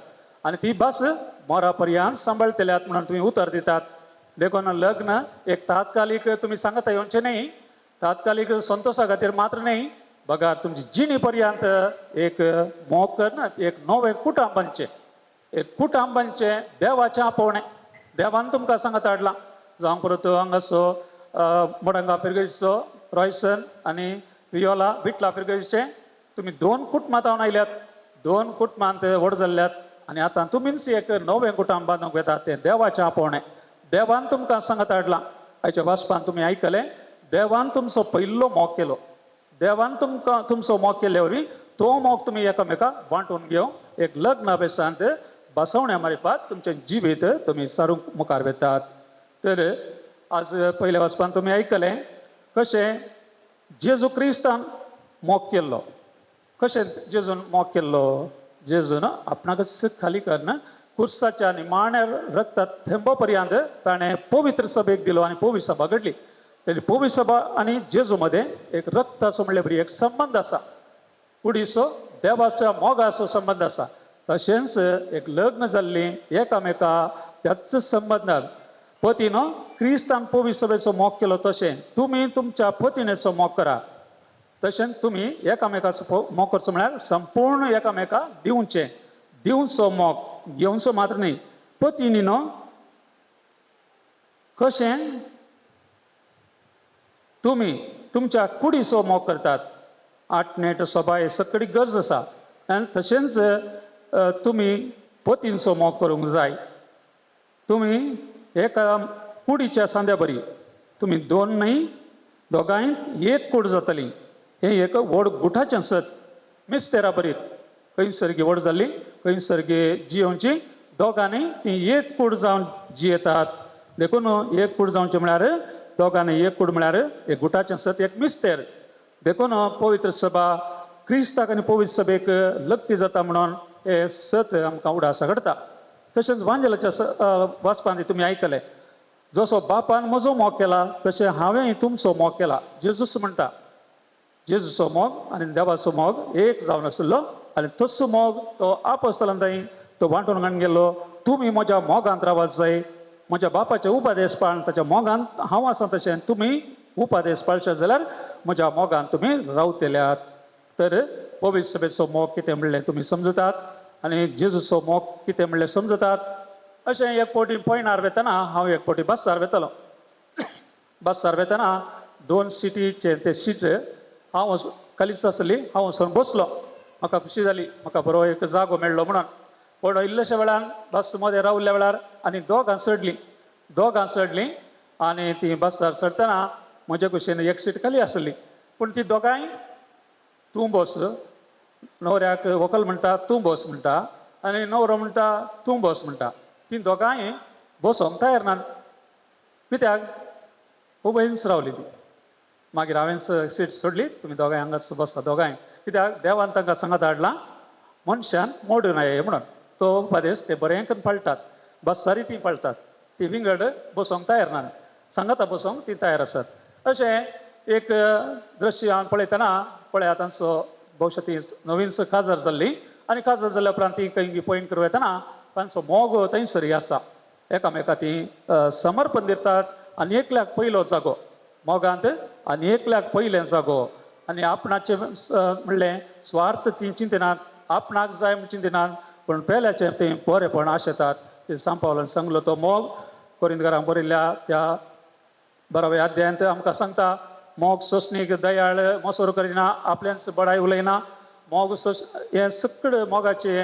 [SPEAKER 11] आनी ती भास मोरा पर्यंत सांबाळटल्यात म्हणून तुमी उतर दितात. देखून लग्न एक तात्कालिक तुमी सांगता येवचें न्ही, तात्कालिक संतोषा खातीर मात्र न्ही. बघा तुमची जिणी पर्यंत एक मोग करना, एक नवें कुटुंबांचें, एक कुटुंबांचें देवाचें आपोवणें देवान तुमकां सांगता हाडलां. जावं परत हांगासो मोडंगा पिरगेजचो रॉयसन आनी वियोला बिटला पिरगेजचें तुमी 2 कुटुंबां जावन आयल्यात, 2 कुटुंबांत व्हड जाल्ल्यात आनी आतां तुमीच एक नवें कुटुंब बांदूंक येतात. तें देवाचें आपोवणें देवान तुमकां सांगता हाडलां. हाच्या वाचपान तुमी आयकलें, देवान तुमचो पयलो मोग केलो. देवान तुमकां तुमचो मोग केले वरवीं तो मोग तुमी एकामेकाक वांटून घेवंक एक लग्न अभ्यासांत बसवण्या मार्फत तुमचें जिवीत तुमी सारूंक मुखार वेतात. तर आज पयल्या वाचपान तुमी आयकलें कशें जेजू क्रिस्तान मोग केल्लो. कशें जेजून मोग केल्लो? जेजून आपणाकच खाली करन कुर्साच्या निमाण्या रक्तात थेंबो पर्यंत ताणें पवित्र सभेक दिलो आनी पवित्र सभा घडली. तरी पवित्र सभा आनी जेजू मदें एक रक्ताचो म्हणले बरी एक संबंध आसा, कुडीचो देवाच्या मोगाचो संबंध आसा. तशेंच एक लग्न जाल्लीं एकामेका त्याच संबंधान पतीनो क्रिस्तान पवित्र सभेचो मोग केलो तशें तुमी तुमच्या पत्नीचो मोग करा. तशें तुमी एकामेकाचो मोग करचो म्हळ्यार संपूर्ण एकामेका दिवचें. दिवचो मोग घेवचो मात्र न्ही. पत्नीनो कशें तुमी तुमच्या कुडीचो मोग करतात. आटनेट सोबा हे सकडी गरज आसा आनी तशेंच तुमी पतींचो मोग करूंक जाय. तुमी एका कुडीच्या सांद्या बरी तुमी 2 न्ही, दोगांय एक कूड जातली. हें एक व्हड गुठाचें सत मिस्तेरा बरी खंयसर गी व्हड जाल्ली खंयसर गी जियोवची दोगांनी ती एक कूड जावन जियेतात. देखून एक कूड जावचें म्हळ्यार दोगांनी एक कूड म्हळ्यार एक गुठाचें सत एक मिस्तेर. देखून पवित्र सभा क्रिस्ताक आनी पवित्र सभेक लक्ती जाता म्हणून हे सत आमकां उडासा घडता. तशेंच वांजेलाच्या वाचपांत तुमी आयकले, जसो बापान म्हजो मोग केला तशें हांवें तुमचो मोग केला. जेजूस म्हणटा, जेजूचो मोग आनी देवाचो मोग एक जावन आशिल्लो आनी तसो मोग तो आपोस्तलान थंय तो वांटून घेवन गेल्लो. तुमी म्हज्या मोगांत रावात जाय, म्हज्या बापाचे उपादेश पाळन ताच्या मोगांत हांव आसा तशें तुमी उपादेश पाळचे जाल्यार म्हज्या मोगांत तुमी रावतल्यात. तर पवित्र सभेचो मोग कितें म्हणलें तुमी समजतात आनी जेजूचो मोग कितें म्हणलें समजतात. अशें एक फावटी पयणार वेतना हांव एक फावटी बसार वेतालो. बसार वेतना 2 सिटीचे ते सीट हांव खालीच आसली. हांव वचून बसलो, म्हाका खुशी जाली, म्हाका बरो एक जागो मेळ्ळो म्हणून. पण इल्लेशे वेळान बस मदें रावल्ल्या वेळार आनी दोगां चडलीं आनी ती बसार चडटना म्हजे कुशीन एक सीट खाली आसली. पूण ती दोगांय तूं बस, न्हवऱ्याक व्हंकल म्हणटा तूं बस म्हणटा आनी न्हवरो म्हणटा तूं बस म्हणटा. ती दोगांय बसोंक तयार ना. कित्याक उबयच रावली ती. मागीर हांवें सीट सोडली, तुमी दोगांय हांगाच बसा दोगांय. कित्याक देवान तांकां सांगात हाडलां मनशान मोडूं नये म्हणून. तो उपदेश ते बरें करून पाळटात, बसारी ती पाळटात, ती विंगड बसोंक तयार ना, सांगाता बसोंक ती तयार आसात. अशें एक दृश्य हांव पळयतना पळयात तांचो भोवशा ती नवीनच काजार जाल्ली आनी काजार जाल्ल्या उपरांत ती खंय पॉयंट करूं येतना तांचो मोग थंयसर आसा. एकामेका ती समर्पण दितात आनी एकल्याक पयलो जागो मोगांत आनी एकल्याक पयलें जागो आनी आपणाचें म्हणलें स्वार्थ ती चिंतिनात, आपणाक जाय म्हूण चिंतिनात, पूण पेल्याचें तें बरेंपण आशेतात. ते सांपावलान सांगलो तो मोग कोरिंतकारांक बरयल्ल्या त्या 12व्या अध्यायांत आमकां सांगता, मोग सोंसणीक दयाळ मोसोर करिना, आपल्याच बडाय उलयना. मोग हे सकड मोगाचे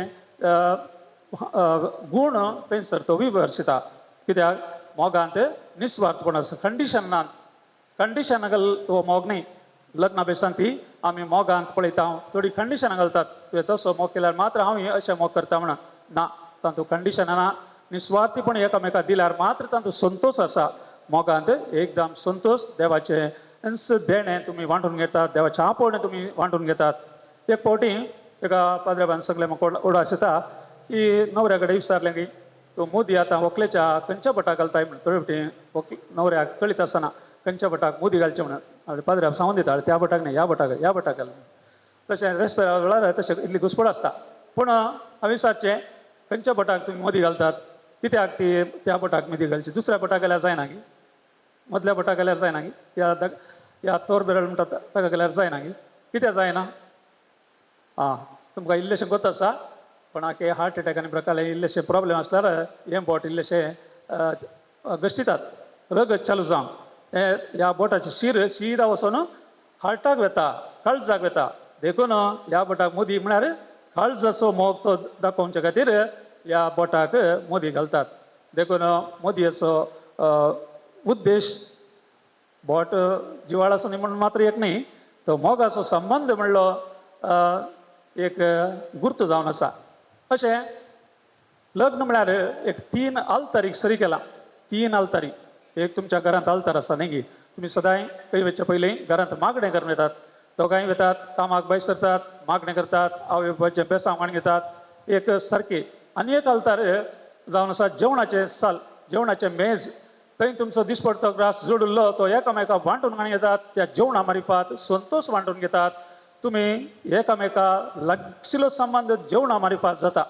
[SPEAKER 11] गूण थंयसर तो विभरसिता. कित्याक मोगांत निस्वार्थपण आसा, कंडिशन तो मोग न्ही. लग्ना बेसान ती आमी मोगांत पळयता, थोडी कंडिशनां घालतात, तुवें तसो मोग केल्यार मात्र हांव अशें मोग करता म्हणून ना. तातूंत कंडिशनां ना, निस्वार्थीपण एकामेकाक दिल्यार मात्र तातूंत संतोश आसा. मोगांत एकदम संतोश, देवाचें देणें तुमी वांटून घेतात, देवाचें आपोवणें तुमी वांटून घेतात. एक फावटी एका पाद्रेबान सगळें म्हाका उडास येता की न्हवऱ्या कडेन विचारलें की तो मोदी आतां व्हंकलेच्या खंयच्या बटाक घालताय म्हणून. थोडे फावटी न्हवऱ्याक कळीत आसना खंयच्या बटाक मोदी घालचें म्हणून. पाद्र्याक सांगून दिता त्या बटाक न्ही, ह्या बटाक घाल. तशें रेस्पेरा वेळार तशें इतली घुसपड आसता. पूण हांवें विचारचें खंयच्या बटाक तुमी मोदी घालतात, कित्याक ती त्या बटाक मोदी घालची, दुसऱ्या बटाक गेल्यार जायना गी, मदल्या बटाक गेल्यार जायना गी, ह्या तोर बेरळ म्हणटा ताका गेल्यार जायना गी, कित्याक जायना? तुमकां इल्लेशें गोत आसा, कोणाक हार्ट एटॅक आनी प्रकारे इल्लेशे प्रॉब्लेम आसल्यार हे बोट इल्लेशे गश्टितात, रगत चालू जावन ह्या बोटाचे शीर सीदा वचून हार्टाक वेता, काळजाक वेता. देखून ह्या बोटाक मोदी म्हळ्यार काळजाचो मोग तो दाखोवचे खातीर ह्या बोटाक मोदी घालतात. देखून मोदयेचो उद्देश बोट जिवाळ आसूं न्ही म्हणून मात्र एक न्ही, तो मोगाचो संबंद म्हणलो एक गुर्त जावन आसा. अशें लग्न म्हळ्यार एक 3 आल्तारीक सरी केला. 3 आल्तारी. एक तुमच्या घरांत आल्तार आसा न्ही गी, तुमी सदांय खंय वयचे पयलीं घरांत मागणें करून येतात. दोगांय वतात, कामाक भायर सरतात, मागणें करतात, आवय बापायचें बेसांवण घेतात एक सारकी. आनी एक आल्तार जावन आसा जेवणाचें साल, जेवणाचें मेज. थंय तुमचो दिसपडटो ग्रास जोडिल्लो तो एकामेकाक वांटून घेवन येतात. त्या जेवणा मारिफात संतोश वांटून घेतात. तुमी एकामेका लागशिल्लो संबंद जेवणा मारिफात जाता.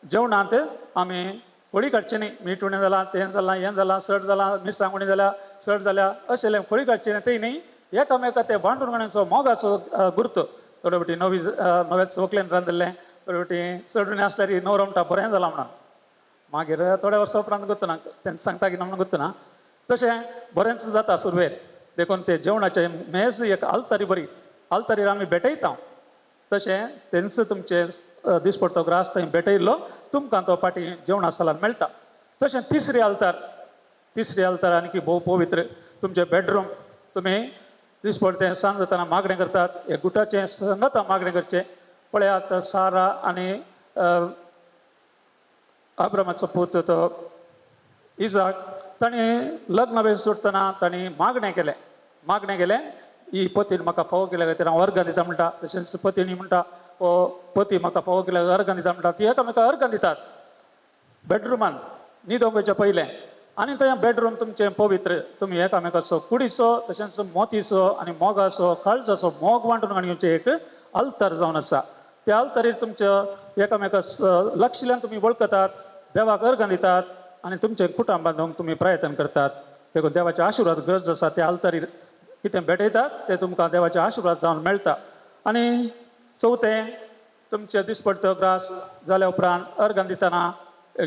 [SPEAKER 11] जेवणांत आमी फळी काडची न्ही, मीठ उणें जालां, तें जालां, हें जालां, सड जालां, मिरसांग उणी जाल्या, सड जाल्या, अशें फळी काडची न्ही. तें न्ही, एकामेका ते वांटून घेवण्याचो मोगाचो गुर्त. थोडे फावटी नव्याच व्हंकलेन रांदिल्लें, थोडे फावटी चड उणें आसल्यार न्हवरो म्हणटा बरें जालां म्हणून. मागीर थोड्या वर्सां उपरांत गुर्तना तें सांगता की म्हणून गुर्तना. तशें बरेंच जाता सुरवेर. देखून ते जेवणाचे मेज एक आल्तारी बरी, आल्तारीर आमी भेटयता. तशें तेंच तुमचे दिसपडटो ग्रास थंय भेटयल्लो तुमकां तो फाटी जेवणा सालान मेळटा. तशें तिसरी आल्तार आनी भोव पवित्र तुमचें बेडरूम. तुमी दिसपडटें सांज जाताना मागणें करतात, हे गुटाचें संगता मागणें करचें. पळयात सारा आनी अब्रामाचो पूत तो इजाक, ताणें लग्न बेस सोडटना ताणें मागणें केलें ही पतीन म्हाका फावो केल्या खातीर हांव वर्ग दिता म्हणटा. तशेंच पतीनी म्हणटा पती म्हाका फोव केल्यार अर्घ दिता म्हणटा ती एकामेका अर्घ दितात बेडरुमान न्हिदोंगेच्या पयलें आनी थंय बेडरूम तुमचें पवित्र तुमी एकामेकाचो कुडीचो तशेंच मोतीचो आनी मोगाचो काळजाचो मोग वांटून घेवचें एक अल्तर जावन आसा त्या अल्तरीर तुमच्या एकामेका लक्षिल्ल्यान तुमी वळखतात देवाक अर्घ दितात आनी तुमचें कुटुंब बांदूंक तुमी प्रयत्न करतात देखून देवाचे आशिर्वाद गरज आसा त्या अल्तरीर कितें भेटयतात तें तुमकां देवाचे आशिर्वाद जावन मेळटा आनी चवथें तुमचे दिसपडटो ग्रास जाल्या उपरांत अर्घ दितना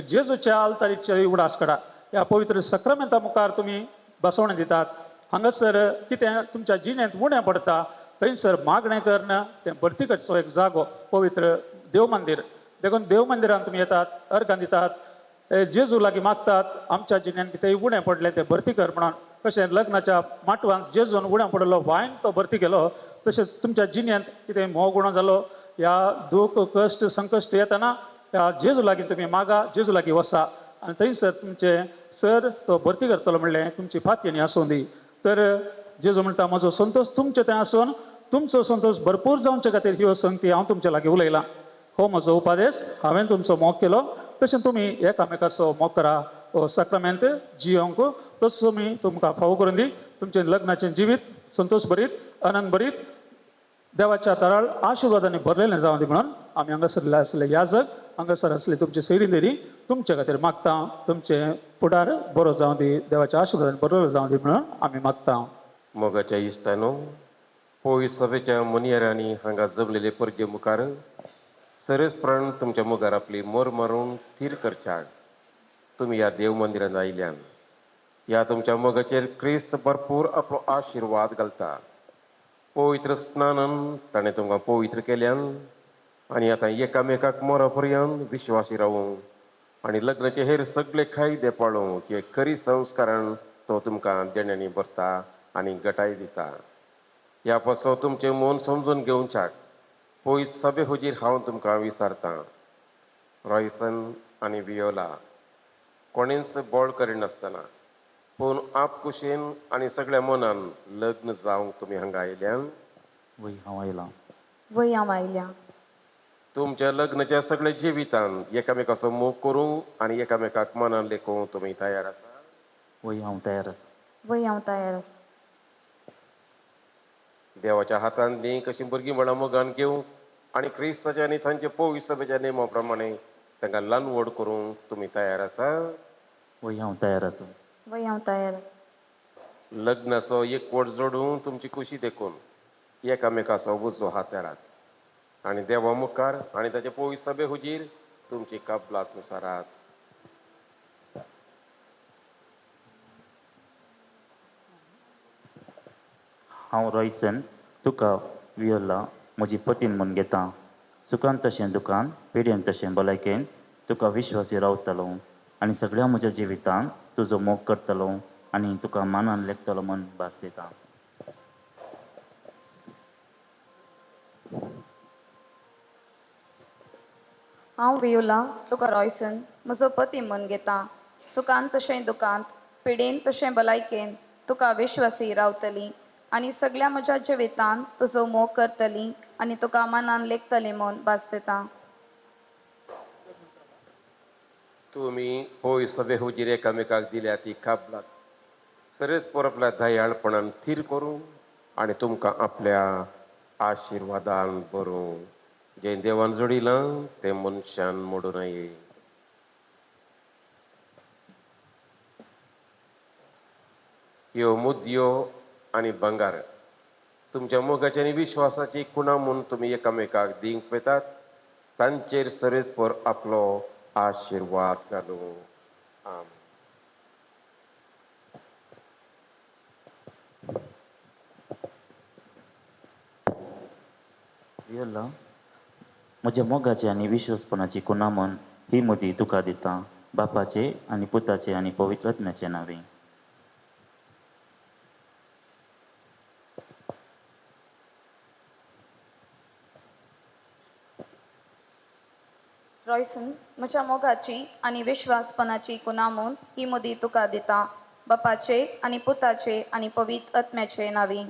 [SPEAKER 11] जेजूच्या अल्तारीचे उगडास काडा ह्या पवित्र सक्रामेंता मुखार तुमी बसवण दितात हांगासर कितें तुमच्या जिणेंत उणें पडटा थंयसर मागणें करणं तें भरती करचो एक जागो पवित्र देव मंदिर देखून देव मंदिरांत तुमी येतात अर्घ दितात जेजू लागीं मागतात आमच्या जिणेंत कितेंय उणें पडलें तें भरती कर म्हणून कशें लग्नाच्या माटवांत जेजून उणें पडलो वायन तो भरती केलो तशेंच तुमच्या जिणेंत कितेंय मोग उणो जालो ह्या दूख कश्ट संकश्ट येतना ह्या जेजू लागीं तुमी मागा जेजू लागीं वसा आनी थंयसर तुमचे सर तो भरती करतलो म्हणलें तुमची फातयेनी आसूं दी तर जेजू म्हणटा म्हजो संतोश तुमचे थंय आसून तुमचो संतोष भरपूर जावचे खातीर ह्यो संगती हांव तुमचे लागीं उलयलां हो म्हजो उपादेश हांवें तुमचो मोग केलो तशें तुमी एकामेकाचो मोग करा हो सक्रामेंत जियोंक तसो तुमी तुमकां फावो करून दी तुमचें लग्नाचें जिवीत संतोश भरीत आनंद भरीत देवाच्या तराळ आशिर्वादांनी भरलेलें जावं दी म्हणून आमी हांगासर आसले याजक हांगासर आसले तुमचे सैरींदेरी तुमचे खातीर मागता तुमचे फुडार बरो जावं दी देवाच्या आशिर्वादान बरो जावं दी म्हणून आमी मागता
[SPEAKER 12] मोगाच्या इश्टानो पोय सभेच्या मुनियरांनी हांगा जमलेले परजे मुखार सरसप्रण तुमच्या मुखार आपली मोर मारून थीर करच्याक तुमी ह्या देव मंदिरांत आयल्यान ह्या तुमच्या मोगाचेर क्रिस्त भरपूर आपलो आशिर्वाद घालता पवित्र स्नानान ताणें तुमकां पवित्र केल्यान आनी आतां एकामेकाक मोरा पर्यंत विश्वासी रावूंक आनी लग्नाचे हेर सगळे कायदे पाळूंक हे खरी संस्कारान तो तुमकां देण्यांनी भरता आनी गटाय दिता ह्या पासो तुमचें मन समजून घेवच्याक पयस सभे हुजीर हांव तुमकां विचारतां रॉयसन आनी वियोला कोणेंच बोळ करिनासतना पूण आपकुशेन आनी सगळ्या मनान लग्न जावंक तुमी हांगा आयल्यान
[SPEAKER 13] वय हांव आयलां
[SPEAKER 14] वय हांव आयल्या
[SPEAKER 12] तुमच्या लग्नाच्या सगळ्या जिवितान एकामेकाचो मोग करूंक आनी एकामेकाक मनान लेखूंक तुमी तयार आसा
[SPEAKER 13] वय हांव तयार आसा
[SPEAKER 14] वय हांव तयार आसा
[SPEAKER 12] देवाच्या हातान दी कशी भुरगीं म्हणा मोगान घेवंक आनी क्रिस्ताच्या आनी तांचे पवित्र सभेच्या नेमा प्रमाणे तांकां ल्हान व्हड करूंक तुमी तयार आसा
[SPEAKER 13] वय हांव तयार आसा
[SPEAKER 14] वय हांव तयार आसा
[SPEAKER 12] लग्नाचो एक व्हड जोडूंक तुमची खुशी देखून एकामेकाचो उजो हातारात आनी देवा मुखार आनी ताचे पवित्र सभे हुजीर तुमची कबलात नुसारात
[SPEAKER 13] हांव रॉयसन तुका वियोला म्हजी पतीन म्हूण घेता सुखान तशें दुखान पिड्यान तशें भलायकेन तुका विश्वासी रावतलो आनी सगळ्या म्हज्या जिवितान तुजो मोग करतलो आनी तुका मानान लेखतलो म्हूण भास दिता
[SPEAKER 14] हांव वियोला तुका रॉयसन म्हजो पती म्हूण घेता सुखान तशें दुखांत पिडेन तशें भलायकेन तुका विश्वासी रावतली आनी सगळ्या म्हज्या जिवितान तुजो मोग करतली आनी तुका मनान लेखतली म्हूण भास दिता
[SPEAKER 12] तुमी पय सभे हुजीर एकामेकाक दिल्या ती काबलात सरसपर आपल्या दयाळपणान थीर करूंक आनी तुमकां आपल्या आशिर्वादान भरूंक जें देवान जोडिलां तें मनशान मोडूं नये ह्यो मुद्यो आनी भांगार तुमच्या मोगाची आनी विश्वासाची खुणा म्हूण तुमी एकामेकाक दिवंक वेतात तांचेर सरसपर आपलो आशिर्वाद घालूं आमेन
[SPEAKER 13] वियोला म्हज्या मोगाची आनी विश्वासपणाची खुणा म्हूण ही मुदी तुका दिता बापाचे आनी पुताचे आनी पवित्र आत्म्याचे नांवे
[SPEAKER 14] रॉयसन म्हज्या मोगाची आनी विश्वासपणाची खुणा म्हूण ही मुदी तुका दिता बापाचे आनी पुताचे आनी पवित्र आत्म्याचे नांवे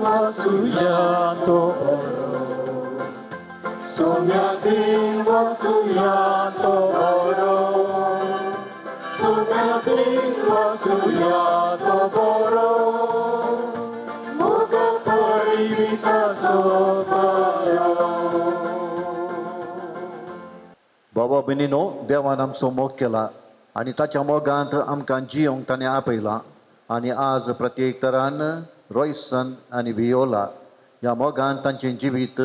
[SPEAKER 11] वसूया तो सोन्यातील वसूया तो बरो सोन्यातील वसूया तो बरो मोग परिविता सोबरो.
[SPEAKER 9] बाबा भयणीनो, देवान आमचो मोग केला आणि ताच्या मोगांत आमकां जियोंक ताणें आपयलां. आणि आज प्रत्येक तरान रॉयसन आनी वियोला ह्या मोगान तांचें जिवीत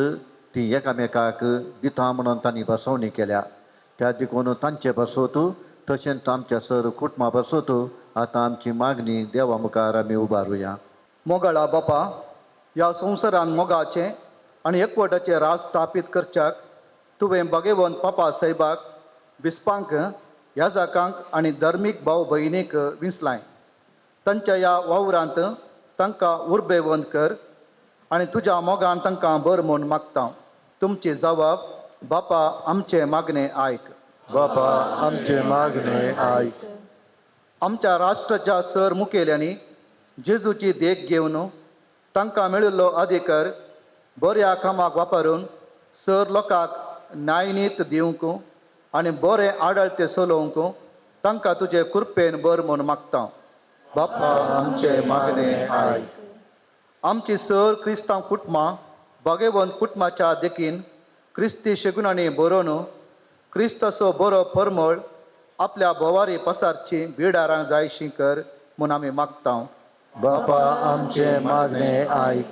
[SPEAKER 9] ती एकामेकाक दिता म्हणून तांणी बसवणी केल्या. त्या देखून तांचे बसोत तशेंच आमच्या सर कुटुंबा बसोत आतां आमची मागणी देवा मुखार आमी उबारुया.
[SPEAKER 6] मोगाळा बापा, ह्या संवसारान मोगाचें आनी एकवटाचें राज स्थापीत करच्याक तुवें भगवंत पापा साहेबाक बिस्पांक याजकांक आनी धर्मीक भाव भयणीक विंचलाय. तांच्या ह्या वावरांत तांकां उर्बेवंत कर आनी तुज्या मोगान तांकां बर म्हूण मागता. तुमची जबाब बापा आमचे मागणे आयक.
[SPEAKER 9] बापा आमचे मागणे आयक.
[SPEAKER 6] आमच्या राष्ट्राच्या सर मुखेल्यांनी जेजूची देख घेवन तांकां मेळिल्लो अधिकार बऱ्या कामाक वापरून सर लोकांक न्यायनीत दिवंक आनी बरें आडळते चलोवंक तांकां तुजे कृपेन बर म्हूण मागता. बापा आमचे मागणे आयक. आमची सर क्रिस्तांव कुटुंबां भगवंत कुटुंबाच्या देखीन क्रिस्ती शेगुणांनी बरोवन क्रिस्तसो बरो परमळ आपल्या बोवारी पसारची बिडारां जायशीं कर म्हूण आमी मागता.
[SPEAKER 9] बापा आमचे मागणे आयक.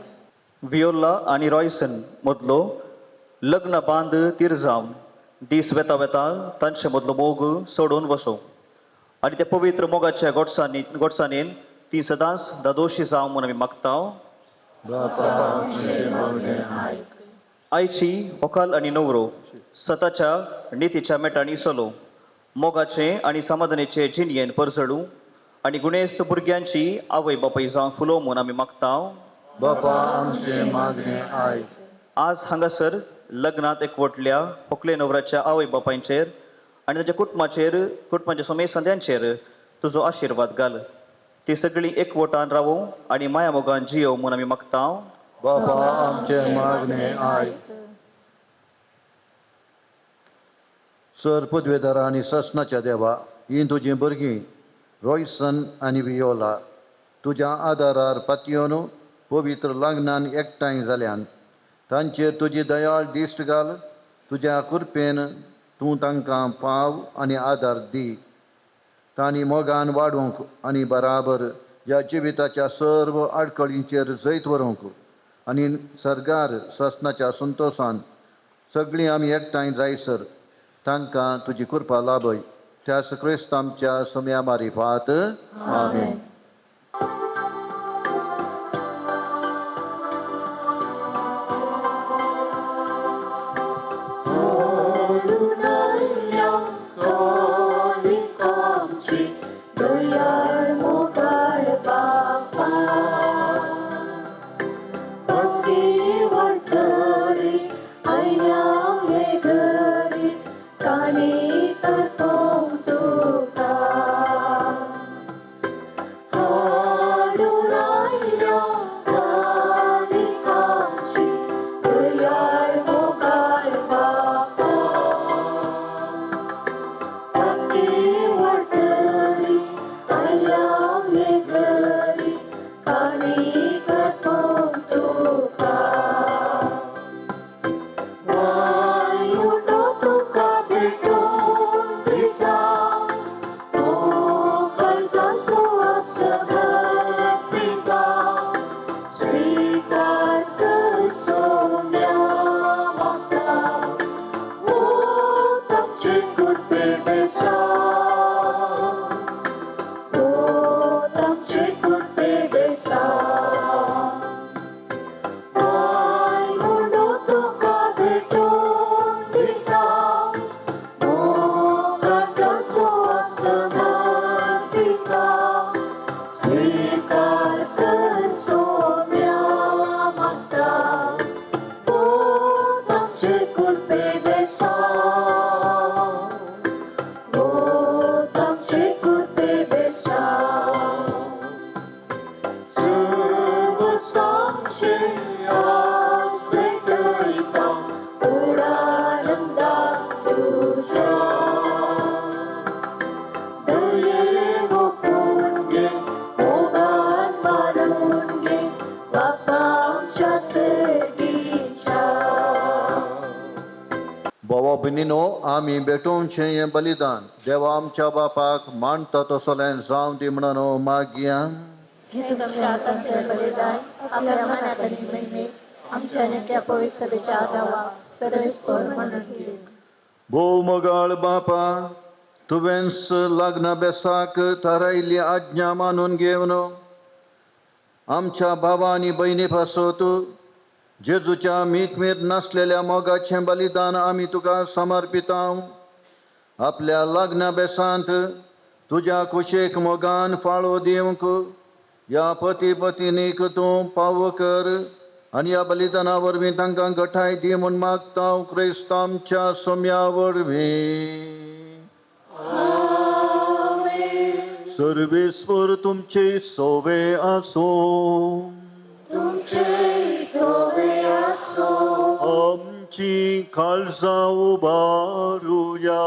[SPEAKER 15] वियोला आनी रॉयसन मदलो लग्न बांद तिर जावन दीस वेता वेता तांचे मदलो मोग सोडून वचो आनी त्या पवित्र मोगाच्या गोडसाणेन ती सदांच दादोशी जावं म्हूण आमी मागता. आयची व्हंकल आनी न्हवरो सताच्या नितीच्या मेटांनी चलो मोगाचे आनी समाधानाचे जिणयेन परजडू आनी गुणेस्त भुरग्यांची आवय बापाय जावन फुलो म्हूण आमी मागता.
[SPEAKER 9] बापा आमचे मागणे आयक.
[SPEAKER 15] आज हांगासर लग्नात एकवटल्या व्हंकले न्हवऱ्याच्या आवय बापायंचेर आनी ताच्या कुटुंबाच्या समेसंद्यांचेर तुजो आशिर्वाद घाल. ती सगळीं एकवटान रावो आनी माया मोगान जियो म्हूण आमी मागता.
[SPEAKER 9] बापा आमचे मागणे आयक. सर पदवेदारा आनी ससनाच्या देवा, ही तुजीं भुरगीं रॉयसन आनी वियोला तुज्या आदारार पातयेवन पवित्र लग्नान एकठांय जाल्यान तांचेर तुजी दयाळ दिश्ट घाल. तुज्या कृपेन तूं तांकां पाव आनी आदार दी. तांणी मोगान वाडूंक आनी बराबर ह्या जिविताच्या सर्व आडकळींचेर जैत व्हरूंक आनी सरगार ससनाच्या संतोशान सगळीं आमी एकठांय जायसर तांकां तुजी कृपा लाभय. त्यास क्रिस्त आमच्या सम्या मारिफात. आमेन. भावा भयणीनो आमी भेटोवचें हें बलिदान देवा आमच्या बापाक मानता तसोलें जावं दी म्हणून मागया.
[SPEAKER 16] हे तुमच्या हातांतलें बलिदान आपल्या मनात आनी महिमेक आमच्या नित्या पवित्र सभेच्या आदावा सरस्पर म्हणून केले.
[SPEAKER 9] भोव मोगाळ बापा तुवेंस लग्न बेसाक थारायिल्ली आज्ञा मानून घेवन आमच्या भावा आनी भयणी पासत जेजूच्या मीत नासलेल्या मोगाचें बलिदान आमी तुका समर्पिता. आपल्या लग्न बेसांत तुज्या कुशेक मोगान फाळो दिवंक या पती पत्नीक तूं पाव कर आनी ह्या बलिदाना वरवीं तांकां घटाय दी म्हूण मागता क्रिस्त आमच्या सोम्या वरवीं. सर्वेस्वर तुमचे सोवे आसूं. आमची काळजां उबारुया.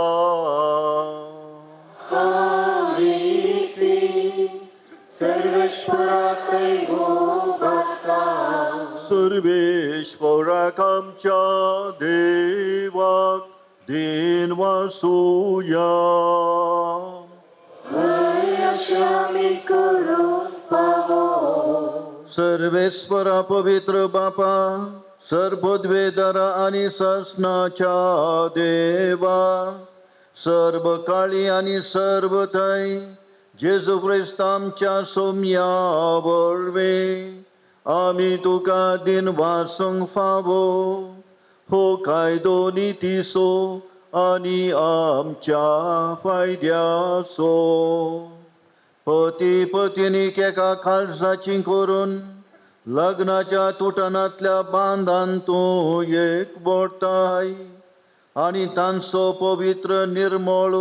[SPEAKER 9] सर्वेश्वराक आमच्या देवाक दिन वासुया. सर्वेश्वरा पवित्र बापा सर्वोद्वेदरा आनी ससनाच्या देवा सर्व काळी आनी सर्व थंय जेजू क्रिस्त आमच्या सोम्या वरवीं आमी तुका दिन वासूंक फावो हो कायदो नितीसो आनी आमच्या फायद्याचो. पती पत्नीक एका काळजाची करून लग्नाच्या तुटनांतल्या बांदान तूं एकवटाय आनी तांचो पवित्र निर्मळ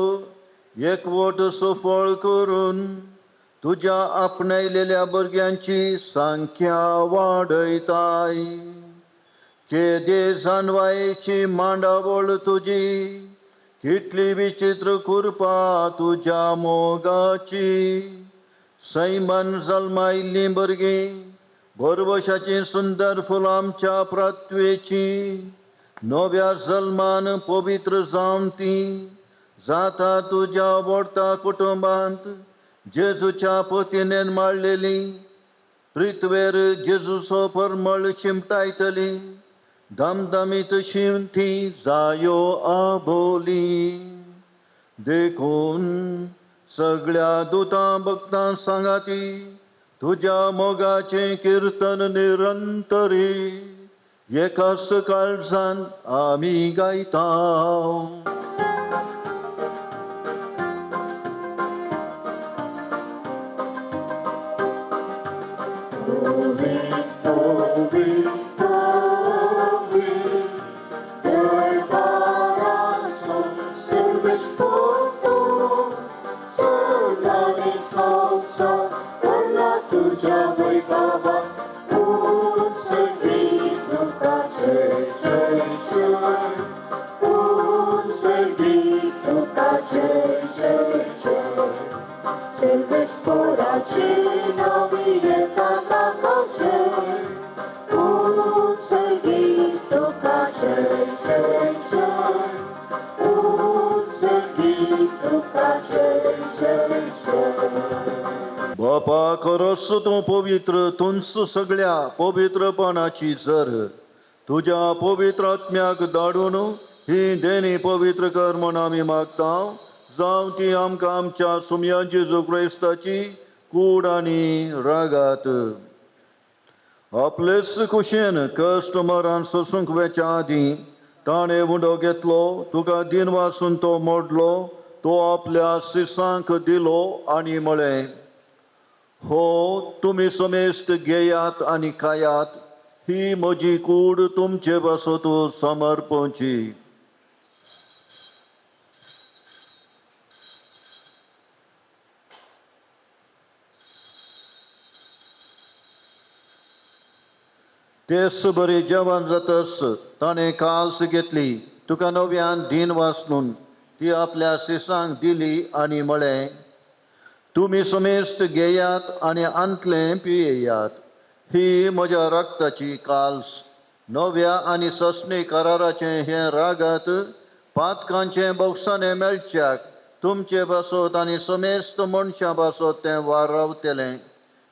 [SPEAKER 9] एकवट सफळ करून तुज्या आपणायलेल्या भुरग्यांची संख्या वाडयताय. केदे जानवायेची मांडावळ तुजी कितली विचित्र कृपा तुज्या मोगाची. सैमान जल्मायिल्लीं भुरगीं भरवशाची सुंदर फुलां आमच्या प्रात्वेची नव्या जल्मान पवित्र जावन तीं जाता तुज्या आवडता कुटुंबांत जेजूच्या पतीनेन माळलेली पृथ्वेर जेजूचो परमळ चिमटायतली धमधमीत शिवथी जायो आबोली. देखून सगळ्या दुतां भक्तां सांगाती तुज्या मोगाचें कीर्तन निरंतरी एकाच काळजान आमी गायता. बापा खरोच तूं पवित्र तुंच सगळ्या पवित्रपणाची जर तुज्या पवित्र आत्म्याक धाडून ही देणी पवित्र कर म्हूण आमी मागता. जावं ती आमकां आमच्या सुम्या जेजू क्रिस्ताची कूड आनी रागात आपलेच कुशेन कश्ट मरण सोसूंक वेच्या आदीं ताणें उंडो घेतलो तुका दिन वासून तो मोडलो तो आपल्या शिसांक दिलो आनी म्हळें हो तुमी समेस्त घेयात आनी खायात ही म्हजी कूड तुमचे पासत समर्पची. तेच बरी जेवण जातस ताणें काल्स घेतली तुका नव्यान दिन वासनून ती आपल्या शिसांक दिली आनी म्हळें तुमी समेस्त घेयात आनी अंतलें पियेयात ही म्हज्या रक्ताची काल्स नव्या आनी ससणे कराराचें हें रागात पातकांचे बोगसाने मेळच्याक तुमचे बसोत आनी समेस्त मनशां बसोत तें वारावतलें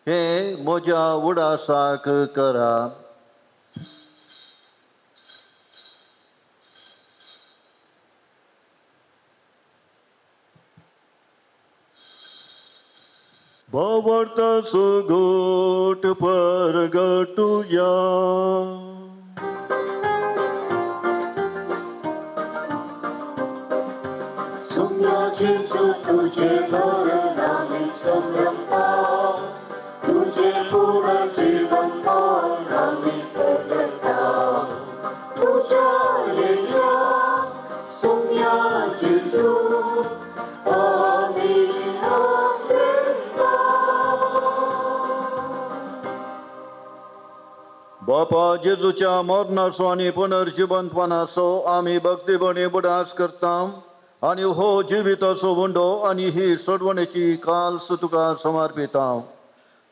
[SPEAKER 9] हे म्हज्या उडासाक करा. भावार्थ सुगोट परगटुया.
[SPEAKER 16] जेजू तुझे मरणाने संभ्रमता, तुझे पुनर्जीवन मरणाने प्रगटा. तुझ्या येण्या सौम्या जेजू आम्ही नम्रता.
[SPEAKER 9] बापा जेजूच्या मरणाचो आनी पुनर्जीवनपणाचो आमी भक्तीपणी बुडास करता आनी हो जिविताचो वंडो आनी ही सोडवणेची काल्स तुका समर्पिता.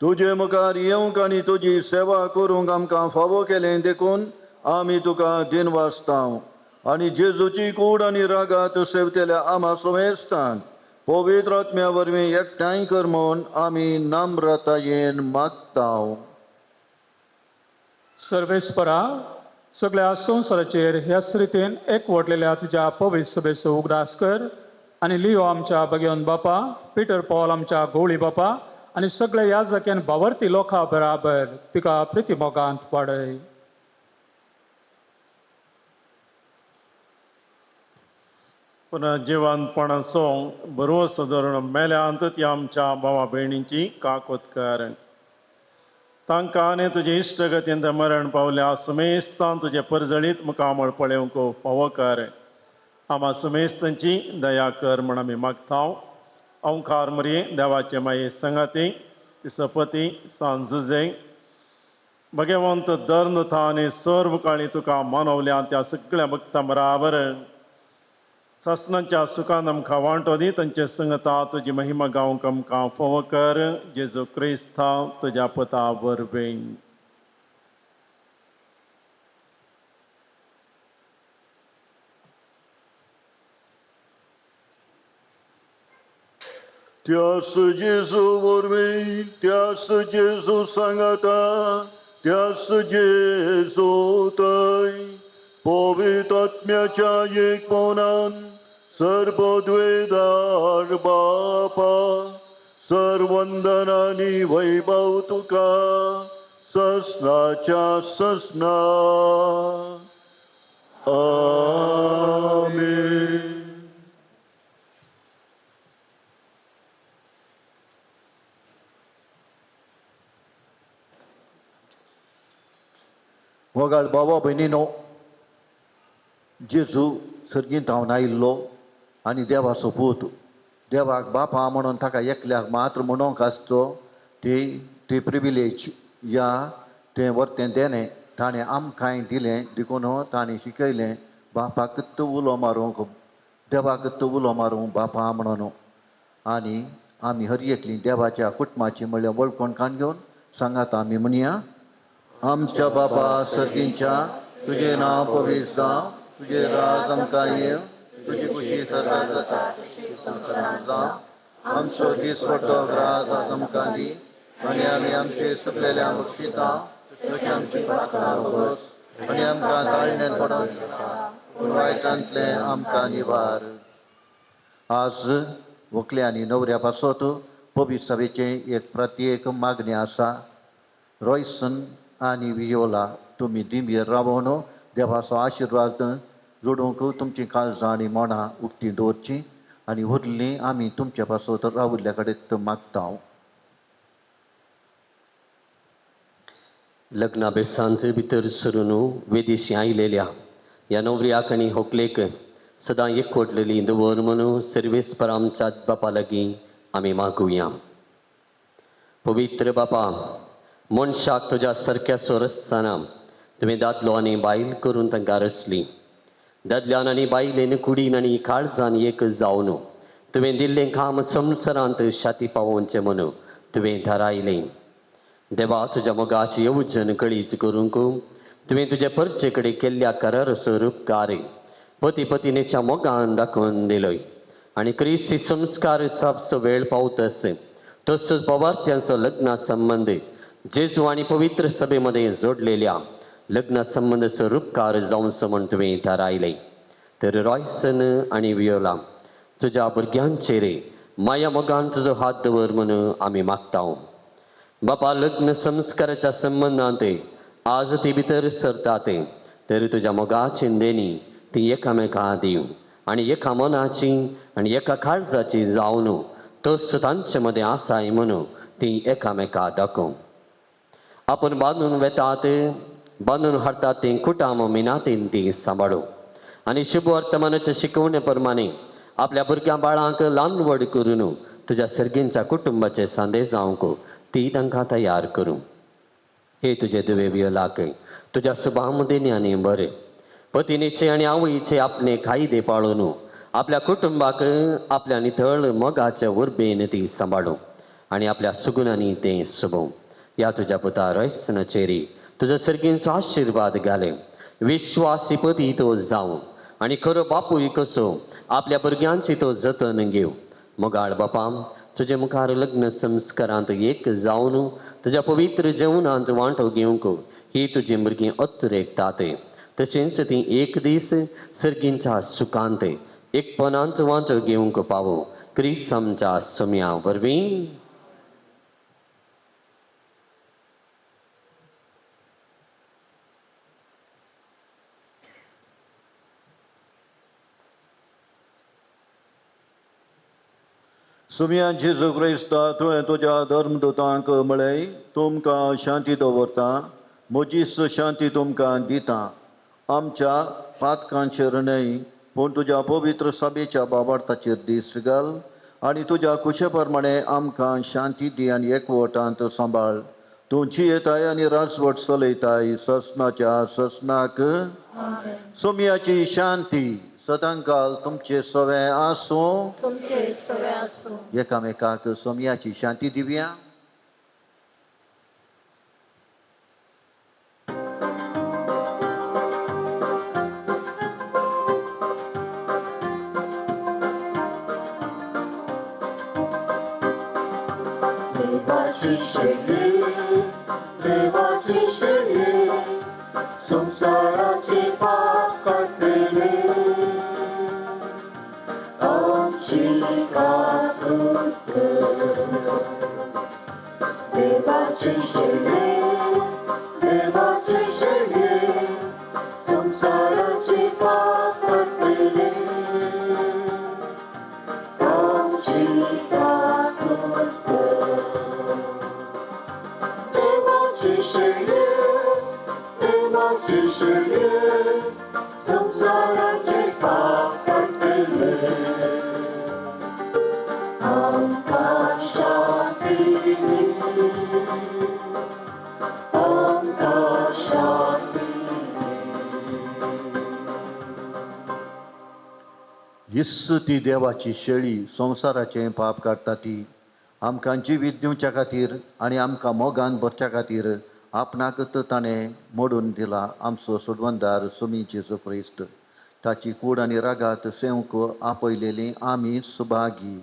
[SPEAKER 9] तुजे मुखार येवंक आनी तुजी सेवा करूंक आमकां फावो केलें देखून आमी तुका दिनवासता आनी जेजूची कूड आनी रागात सेवतेल्या आमा समेस्तान पवित्र आत्म्या वरवीं एकठांय कर म्हूण आमी नम्रतायेन मागता.
[SPEAKER 11] सर्वेस्परा, सगळ्या संवसाराचेर ह्या रितीन एकवटलेल्या तुझ्या पवित्र सभेचो उगडास कर आनी लिओ आमच्या भगवन बापा, पिटर पॉल आमच्या गवळी बापा आनी सगळ्या याजकान भावार्थी लोकां बराबर तिका प्रितीमोगांत वाडय.
[SPEAKER 8] पुनर्जीवनपणाचो भरवोसो धरून मेल्या अंतत आमच्या भावा भयणींची काकोत कर. तांकां आनी तुजे इश्टगतीन मरण पावल्या समेस्तान तुजे परजळीत मुखामळ पळोवंक फावो कर. आमा समेस्तांची दया कर म्हण आमी मागता. ओंकार मरी देवाचे माये संगाती तिसपती सांजुजे भगवंत धर्मथा आनी सर्व काळी तुका मानवल्या त्या सगळ्या भक्तां बराबर ससनांच्या सुखान आमकां वांटो दी. तांचे संगता तुजी महिमा गावंक आमकां फावो कर. जेजू क्रिस्ता तुज्या पुता वरवीं.
[SPEAKER 9] त्यास जेजू वरवीं, त्यास जेजू सांगाता, त्यास जेजू थंय पवित्र आत्म्याच्या एकपणान सर्वद्वेदार बापा सर्वंदनानी वैभव तुका ससनाच्या ससना. आमेन. मोगाळ बाबा भयणीनो, जेजू सर्गींत धांवन आयिल्लो आनी देवाचो पूत देवाक बापा म्हणून ताका एकल्याक मात्र म्हणूंक आसचो ती प्रिविलेज या तें वर्तें देणें ताणें आमकांय दिलें. देखून ताणें शिकयलें बापाक उलो मारूंक, देवाक उलो मारूंक बापा म्हणून. आनी आमी हर एकलीं देवाच्या कुटुंबाची म्हळ्यार वळखून काण घेवन सांगात आमी म्हणया. आमच्या बापा सर्गींच्या, तुजें नांव पवित्र जावं, तुजें राज आमकां येवं, तुजी खुशी सदां जाता संवसारांत जावं. आमचो दिसपट्टो ग्रास आज आमकां दी आनी आमी आमचे सुकलेल्या बक्षिता तशी आमची पातळां वगोस आनी आमकां गाळण्यांत पडोवंक नाका पूण वायटांतलें आमकां निवार. आज व्हंकले आनी न्हवऱ्या पासत पवित्र सभेचे एक प्रत्येक मागणी आसा. रॉयसन आनी वियोला तुमी दिंबेर रावून देवाचो आशिर्वाद जोडूंक तुमची काळजां आनी मनां उक्ती दवरची आनी उरलीं आमी तुमचे पासत रावल्ल्या कडेन मागता.
[SPEAKER 17] लग्ना बेसांत भितर सरून वेदेशी आयलेल्या ह्या न्हवऱ्याक आनी व्हंकलेक सदां एकवटलेली दवर म्हणून सर्वेस्पर आमच्या बापा लागीं आमी मागुया. पवित्र बापा, मनशाक तुज्या सारक्या सोरसताना तुवें दादलो आनी बायल करून तांकां रचली. दादल्यान आनी बायलेन कुडीन आनी काळजान एक जावन तुवें दिल्लें काम संवसारांत शाती पावोवचें म्हणून तुवें थारायलें. देवा, तुज्या मोगाची येवजण कळीत करूंक तुवें तुज्या परचे कडेन केल्ल्या कराराचो उपकार पती पत्नीच्या मोगान दाखवून दिलोय आणि क्रिस्ती संस्कार सापसो वेळ पावतस तसोच पवार्थ्यांचो लग्ना संबंध जेजू आणि पवित्र सभेमध्ये जोडलेल्या लग्ना संबंधाचो रूपकार जावंसो म्हण तुवें थारायलें. तर रॉयसन आणि वियोला तुज्या भुरग्यांचेर माया मोगान तुजो हात दवर म्हणून आमी मागता. बापा लग्न संस्काराच्या संबंधांत आज ती भितर सरतात तर तुज्या मोगाची देणी ती एकामेका दिव आणि एका मनाची आणि एका काळजाची जावन तोच तांचे मध्ये आसाय म्हणून ती एकामेका दाखोव. आपण बांदून वेतात बांदून हाडतात ते कुटाम मिनातेन ती सांबाळू आणि शुभ वर्तमानाच्या शिकवणे प्रमाणे आपल्या भुरग्या बाळांक ल्हान व्हड करून तुज्या सर्गींच्या कुटुंबाचे संदेश जावंक ती तांकां तयार करूं. हे तुजे दुवे वियोलाक तुज्या सुभामदेनी आनी बरें पत्नीचे आणि आवळीचे आपले कायदे पाळून आपल्या कुटुंबाक आपल्या नितळ मोगाच्या उर्बेन ती सांबाळू आणि आपल्या सुगुणांनी ते सुभोव. या तुझ्या पुता रॉयसन चेरी तुझ्या सर्गींचो आशीर्वाद घाले. विश्वासी पती तो जावं आणि खरो बापूय कसो आपल्या भुरग्यांची तो जतन घेव. मोगाळ बापा तुझे मुखार लग्न संस्कारांत एक जावन तुझ्या पवित्र जेवणांत वांटो घेवंक ही तुजी भुरगीं अत्रेकतात. तशेंच ती एक दीस सर्गींच्या सुखांत एकपणांत वांटो घेवंक पावो. क्रिस्त आमच्या सोम्या वरवीं
[SPEAKER 9] सुमया जेजू क्रिस्ता तुवें तुज्या धर्मदूतांक म्हळें तुमकां शांती दवरता म्हजीच शांती तुमकां दिता. आमच्या पातकांचेर न्हय पूण तुज्या पवित्र सभेच्या बाबार्थाचेर दीस घाल आनी तुज्या कुशे प्रमाणे आमकां शांती दी आनी एकवटांत सांबाळ. तुमची येताय आनी राजवट चलयताय ससनाच्या ससनाक. सोमयाची शांती सदांकाल तुमचे सवे आसूं. एकामेकाक सोमयाची शांती दिवया.
[SPEAKER 16] देवाची शैली संसाराचे पाप काढलेले आमची काकूत देवाची शैली संसाराचे पाप काढलेले आमची काकूत देवाची शैली संसाराचे पाप काढलेले आमकां शांती दी आमकां शांती
[SPEAKER 9] हिस्स ती देवाची शेळी संवसाराचें पाप काडटा ती आमकां जिवीत दिवच्या खातीर आनी आमकां मोगान भरच्या खातीर आपणाक ताणें मोडून दिला. आमचो सोडवंदार सोमी जेजू क्रिस्त ताची कूड आनी रागात सेवक आपयलेली आमी सुभागी.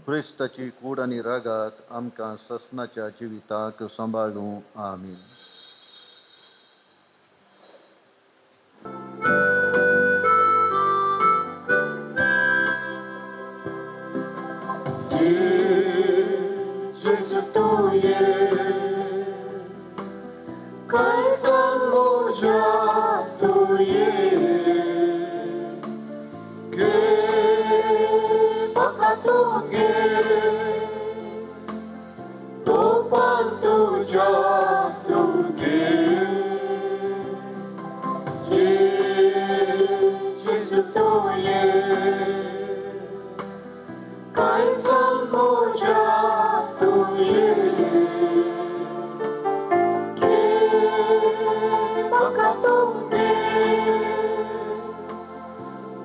[SPEAKER 9] क्रिस्ताची कूड आनी रागात आमकां ससनाच्या जिविताक सांबाळूं. आमीन.
[SPEAKER 16] Jésus tuye, Kaisan moja tuye, ke pakatuge, topan tuja tuge, Jésus tuye, Kaisan moja tuye, ke pakatuge,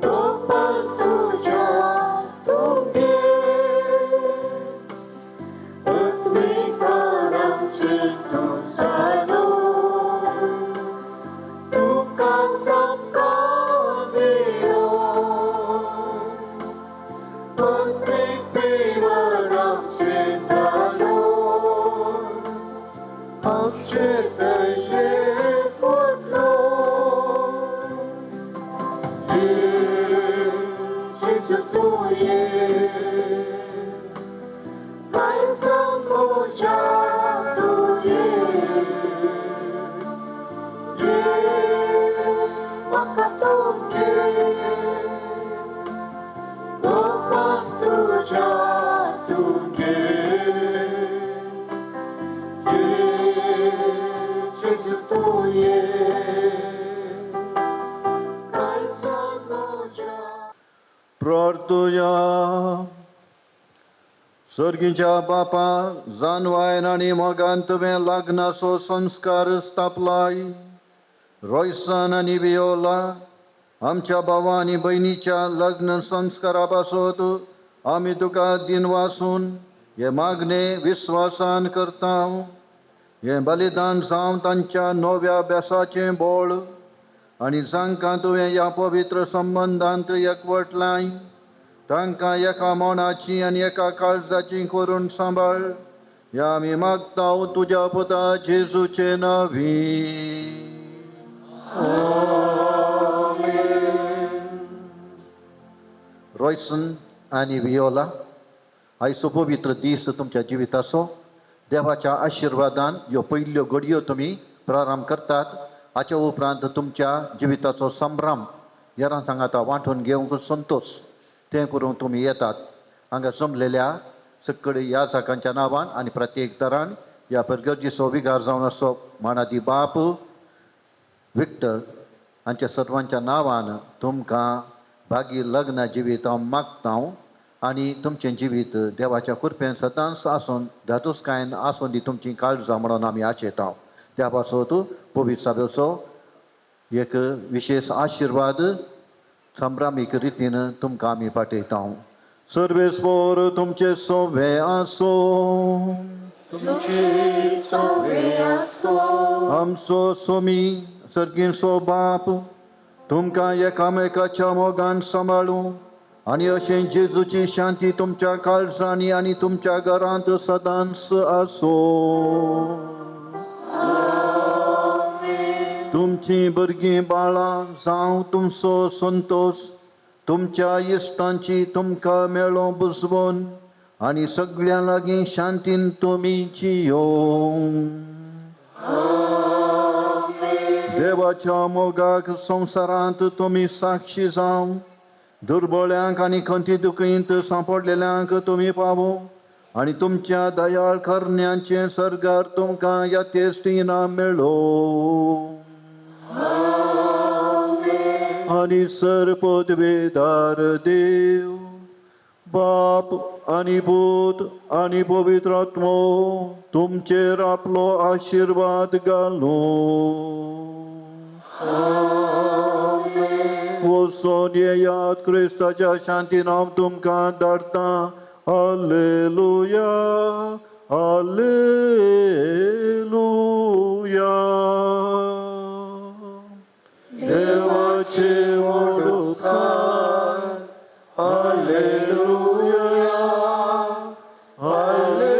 [SPEAKER 16] topan tuja tuge, atmi karam chetu
[SPEAKER 9] प्रार्थुया. सर्गीच्या बापा जानवायन आणि मोगान तुवें लग्नाचो संस्कार स्थापलाय. रॉयसन आणि वियोला आमच्या भावा आणि बहिणीच्या लग्न संस्कारा पासत आमी तुका दिनवासून हे मागणे विश्वासान करता. हे बलिदान जावन तांच्या नव्या अभ्यासाचें बोळ आनी जांकां तुवें ह्या पवित्र संबंधांत एकवटलाय तांकां एका मोनाची आनी एका काळजाची करून सांबाळ. ह्या आमी मागता तुज्या पुता जेजूचे नांवी. रॉयसन आनी वियोला आयचो पवित्र दीस तुमच्या जिविताचो देवाच्या आशिर्वादान ह्यो पयल्यो घडयो तुमी प्रारंभ करतात. हाच्या उपरांत तुमच्या जिविताचो संभ्रम हेरां सांगाता वांटून घेवंक संतोश तें करूंक तुमी येतात. हांगा जमलेल्या सकड याजकांच्या नांवान आनी प्रत्येक तरान ह्या परगर्जीचो विगार जावन असो मानादी बाप विक्टर हांच्या सर्वांच्या नांवान तुमकां भागी लग्न जिवीत हांव मागता आनी तुमचें जिवीत देवाच्या कृपेन सदांच आसून धातुस्कायेन आसून दी तुमची काळजां म्हणून आमी आशेता. त्या पासत पवित्र सभेचो एक विशेष आशिर्वाद संभ्रामीक रितीन तुमकां आमी पाठयता. सर्वेस्वर तुमचे सोवे आसो. आमचो सोमी सर्गीचो बाप तुमकां एकामेकाच्या मोगान सांबाळूं आनी अशें जेजूची शांती तुमच्या काळजांनी आनी तुमच्या घरांत सदांच आसो. तुमची भुरगीं बाळां जावं तुमचो संतोश तुमच्या इश्टांची तुमकां मेळो बुजवून आनी सगळ्यां लागीं शांतीन तुमी जियो. देवाच्या मोगाक संवसारांत तुमी साक्षी जावं दुर्बळ्यांक आनी खंती दुखींत सांपडलेल्यांक तुमी पावो आनी तुमच्या दयाळ करण्यांचे सरगार तुमकां यथेश्ट इनाम मेळो. आनी सर्पदवेदार देव बाप आनी पूत आनी पवित्र आत्मो तुमचेर आपलो आशिर्वाद घालो. वचून येयात क्रिस्ताच्या शांतीन हांव तुमकां धाडटा. Hallelujah hallelujah. देवाचे वडुकार hallelujah hallelujah.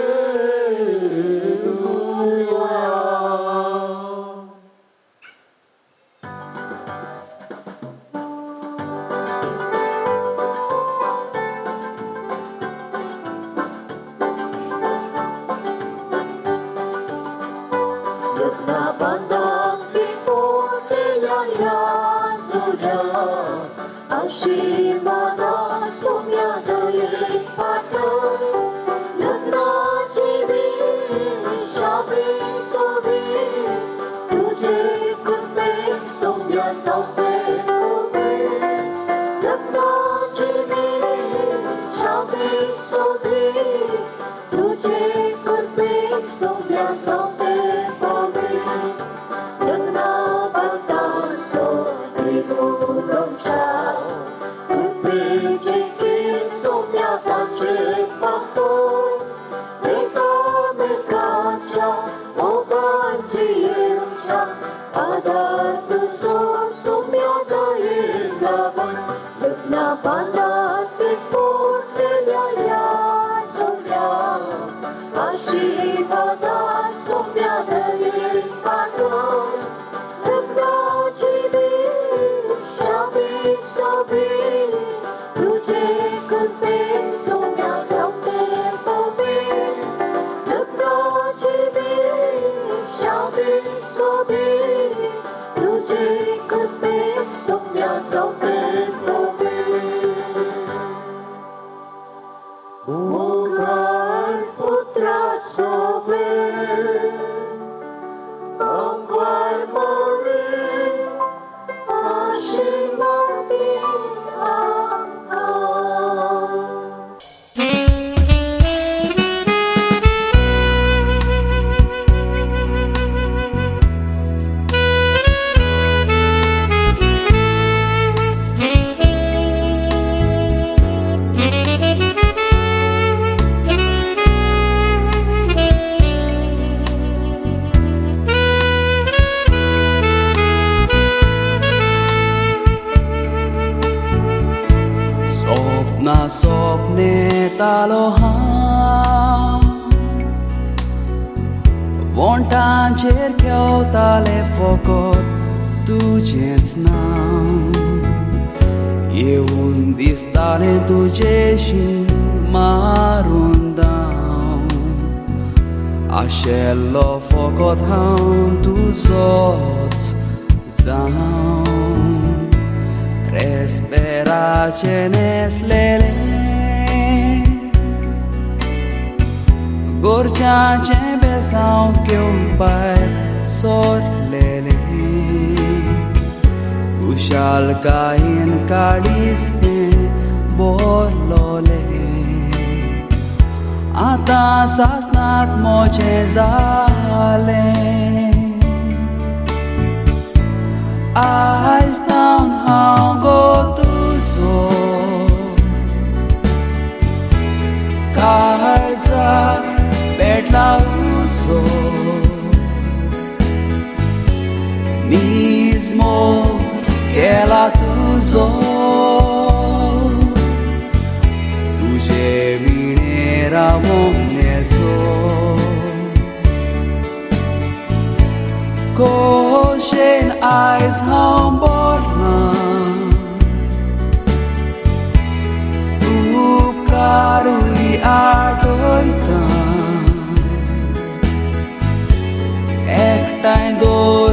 [SPEAKER 16] Ashi Bada Sumya सोबे तुझे कृपे सोन्याचा प्रेम मोगाळ पुत्रा सोबे अंगवार मोरी आशिमती
[SPEAKER 18] Na sopne taloha Wontaंचेर खेवताले फकत तुजेंच नांव येवन दिसतालें तुजेशी मारून दाव आशेल्लो फकत हांव तुजोच जावं Resperace neslele Gorciace besau che un pai sorlele Ushal cain calis he borlole Ata sasnat moce zale Eyes down, how go to so Carza, bedla uso Mismo que la tuzo Tuje vinera voneso Koshen eyes hamborna Upkarui ardoitan Ektain dor